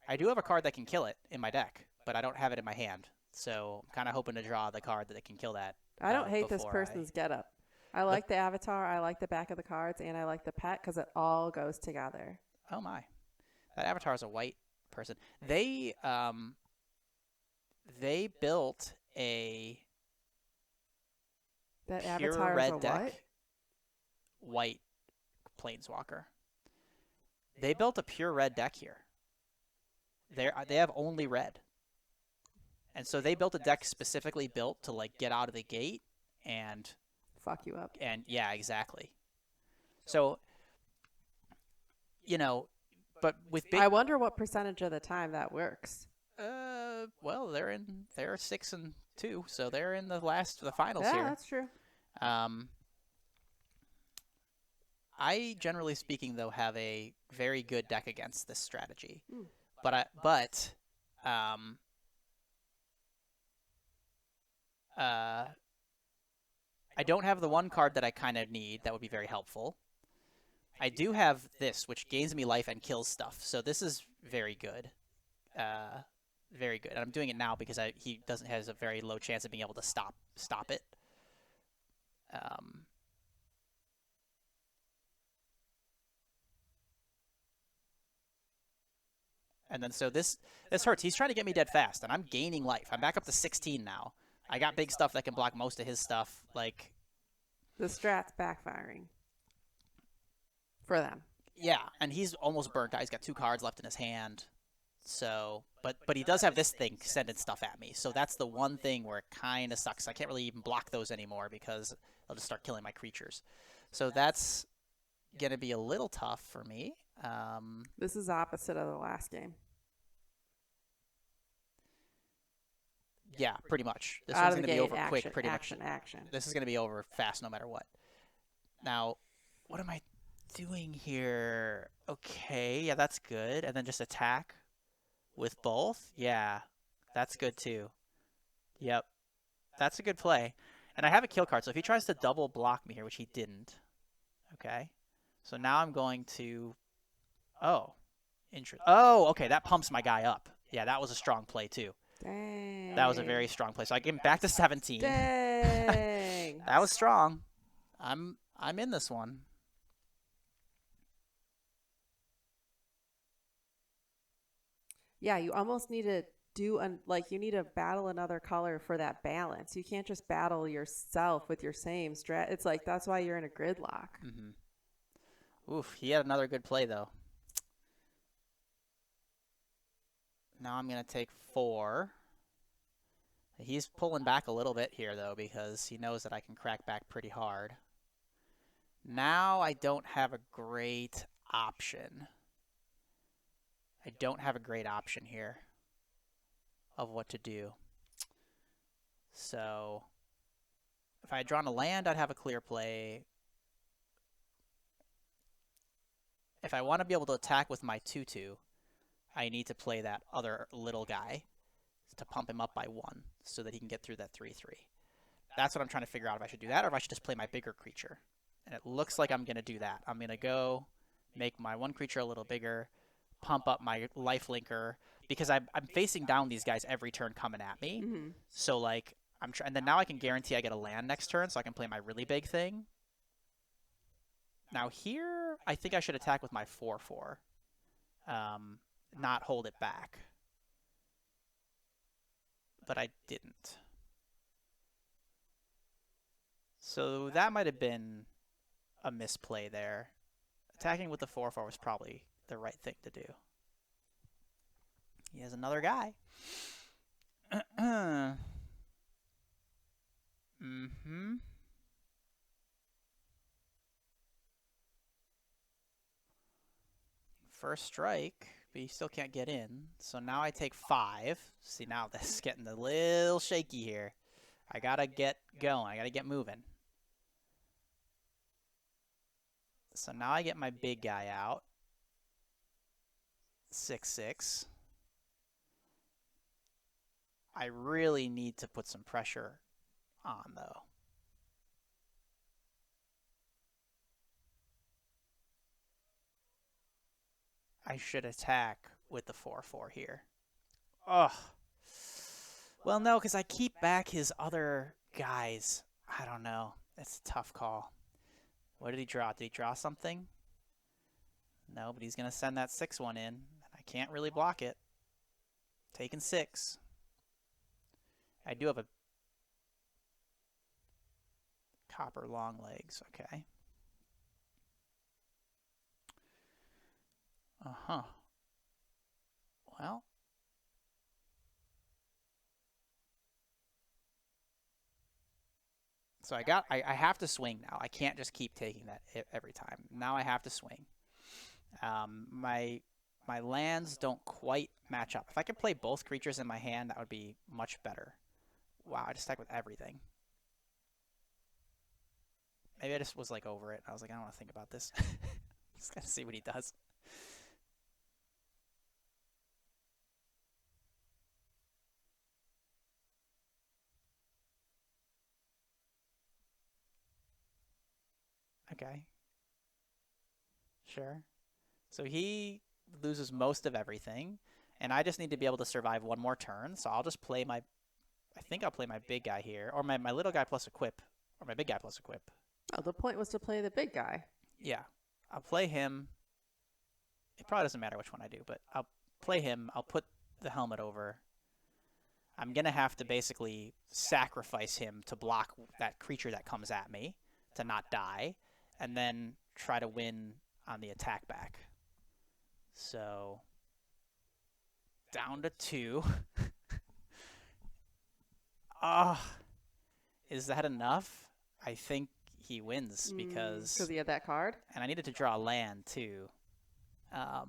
I do have a card that can kill it in my deck, but I don't have it in my hand. So I'm kind of hoping to draw the card that can kill that. I don't hate this person's getup. I like the avatar, I like the back of the cards, and I like the pet because it all goes together. Oh my. That avatar is a white person. They built a that pure avatar red is a deck. what? White planeswalker. They built a pure red deck here. They have only red. And so they built a deck specifically built to like get out of the gate and fuck you up. And yeah, exactly. So but with big I wonder what percentage of the time that works. Well, they're 6-2, so they're in the finals here. Yeah, that's true. I generally speaking though have a very good deck against this strategy. But I don't have the one card that I kind of need that would be very helpful. I do have this, which gains me life and kills stuff. So this is very good. Very good. And I'm doing it now because he has a very low chance of being able to stop it. And then so this hurts. He's trying to get me dead fast, and I'm gaining life. I'm back up to 16 now. I got big stuff that can block most of his stuff. Like the strat's backfiring for them. Yeah, and he's almost burnt out. He's got 2 cards left in his hand. So, but he does have this thing sending stuff at me. So that's the one thing where it kind of sucks. I can't really even block those anymore because I'll just start killing my creatures. So that's going to be a little tough for me. This is opposite of the last game. Yeah, pretty much. This Out one's of the going to be over gate, quick, pretty much. Action. This is going to be over fast no matter what. Now, what am I doing here? Okay, yeah, that's good. And then just attack with both? Yeah, that's good too. Yep, that's a good play. And I have a kill card, so if he tries to double block me here, which he didn't. Okay, so now I'm going to... Oh, okay, that pumps my guy up. Yeah, that was a strong play too. Dang. That was a very strong play. So I get him back to 17. Dang. That was strong. I'm in this one. Yeah, you almost need to you need to battle another color for that balance. You can't just battle yourself with your same strat. It's like that's why you're in a gridlock. Mm-hmm. Oof, he had another good play though. Now I'm going to take 4. He's pulling back a little bit here, though, because he knows that I can crack back pretty hard. Now I don't have a great option. I don't have a great option here of what to do. So if I had drawn a land, I'd have a clear play. If I want to be able to attack with my 2/2, I need to play that other little guy to pump him up by 1 so that he can get through that 3/3. That's what I'm trying to figure out, if I should do that or if I should just play my bigger creature. And it looks like I'm going to do that. I'm going to go make my 1 creature a little bigger, pump up my lifelinker, because I'm facing down these guys every turn coming at me. Mm-hmm. So, like, and then now I can guarantee I get a land next turn, so I can play my really big thing. Now here, I think I should attack with my 4/4, not hold it back. But I didn't. So that might have been a misplay there. Attacking with the 4/4 was probably the right thing to do. He has another guy. Mm-hmm. First strike, but you still can't get in. So now I take 5. See, now this is getting a little shaky here. I gotta get going. I gotta get moving. So now I get my big guy out. 6/6. I really need to put some pressure on, though. I should attack with the 4/4 here. Ugh. Well, no, because I keep back his other guys. I don't know. It's a tough call. What did he draw? Did he draw something? No, but he's going to send that 6/1 in. I can't really block it. Taking 6. I do have a copper long legs. Okay. Uh-huh. Well. So I have to swing now. I can't just keep taking that every time. Now I have to swing. My lands don't quite match up. If I could play both creatures in my hand, that would be much better. Wow, I just stuck with everything. Maybe I just was like over it. I was like, I don't want to think about this. Just gotta see what he does. Okay. Sure. So he loses most of everything, and I just need to be able to survive one more turn. So I'll just play my, I think I'll play my big guy here, or my little guy plus equip, or my big guy plus equip. Oh, the point was to play the big guy. Yeah. I'll play him. It probably doesn't matter which one I do, but I'll play him. I'll put the helmet over. I'm going to have to basically sacrifice him to block that creature that comes at me to not die, and then try to win on the attack back. So, down to 2. Is that enough? I think he wins because he had that card. And I needed to draw a land too. I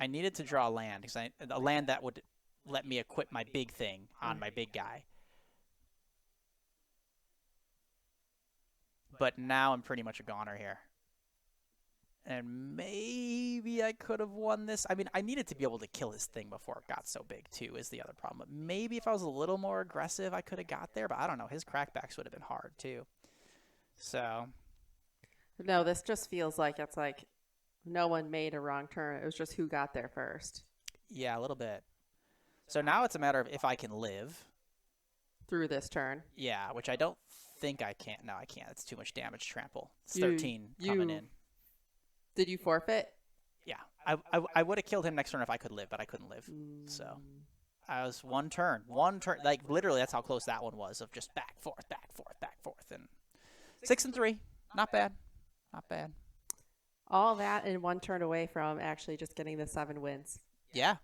needed to draw a land because a land that would let me equip my big thing on my big guy. But now I'm pretty much a goner here. And maybe I could have won this. I mean, I needed to be able to kill his thing before it got so big, too, is the other problem. But maybe if I was a little more aggressive, I could have got there. But I don't know. His crackbacks would have been hard, too. So. No, this just feels like it's like no one made a wrong turn. It was just who got there first. Yeah, a little bit. So now it's a matter of if I can live. Through this turn. Yeah, which I don't think I can. No, I can't. It's too much damage trample. It's 13 coming in. Did you forfeit? Yeah. I would have killed him next turn if I could live, but I couldn't live. So I was one turn. Like, literally, that's how close that one was, of just back, forth, back, forth, back, forth. And 6-3. Not bad. Not bad. All that and one turn away from actually just getting the 7 wins. Yeah.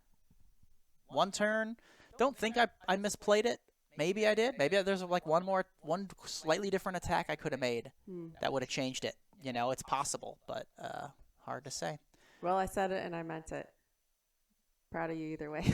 One turn. Don't think I misplayed it. Maybe I did. Maybe there's like one slightly different attack I could have made that would have changed it. You know, it's possible, but hard to say. Well, I said it and I meant it. Proud of you either way.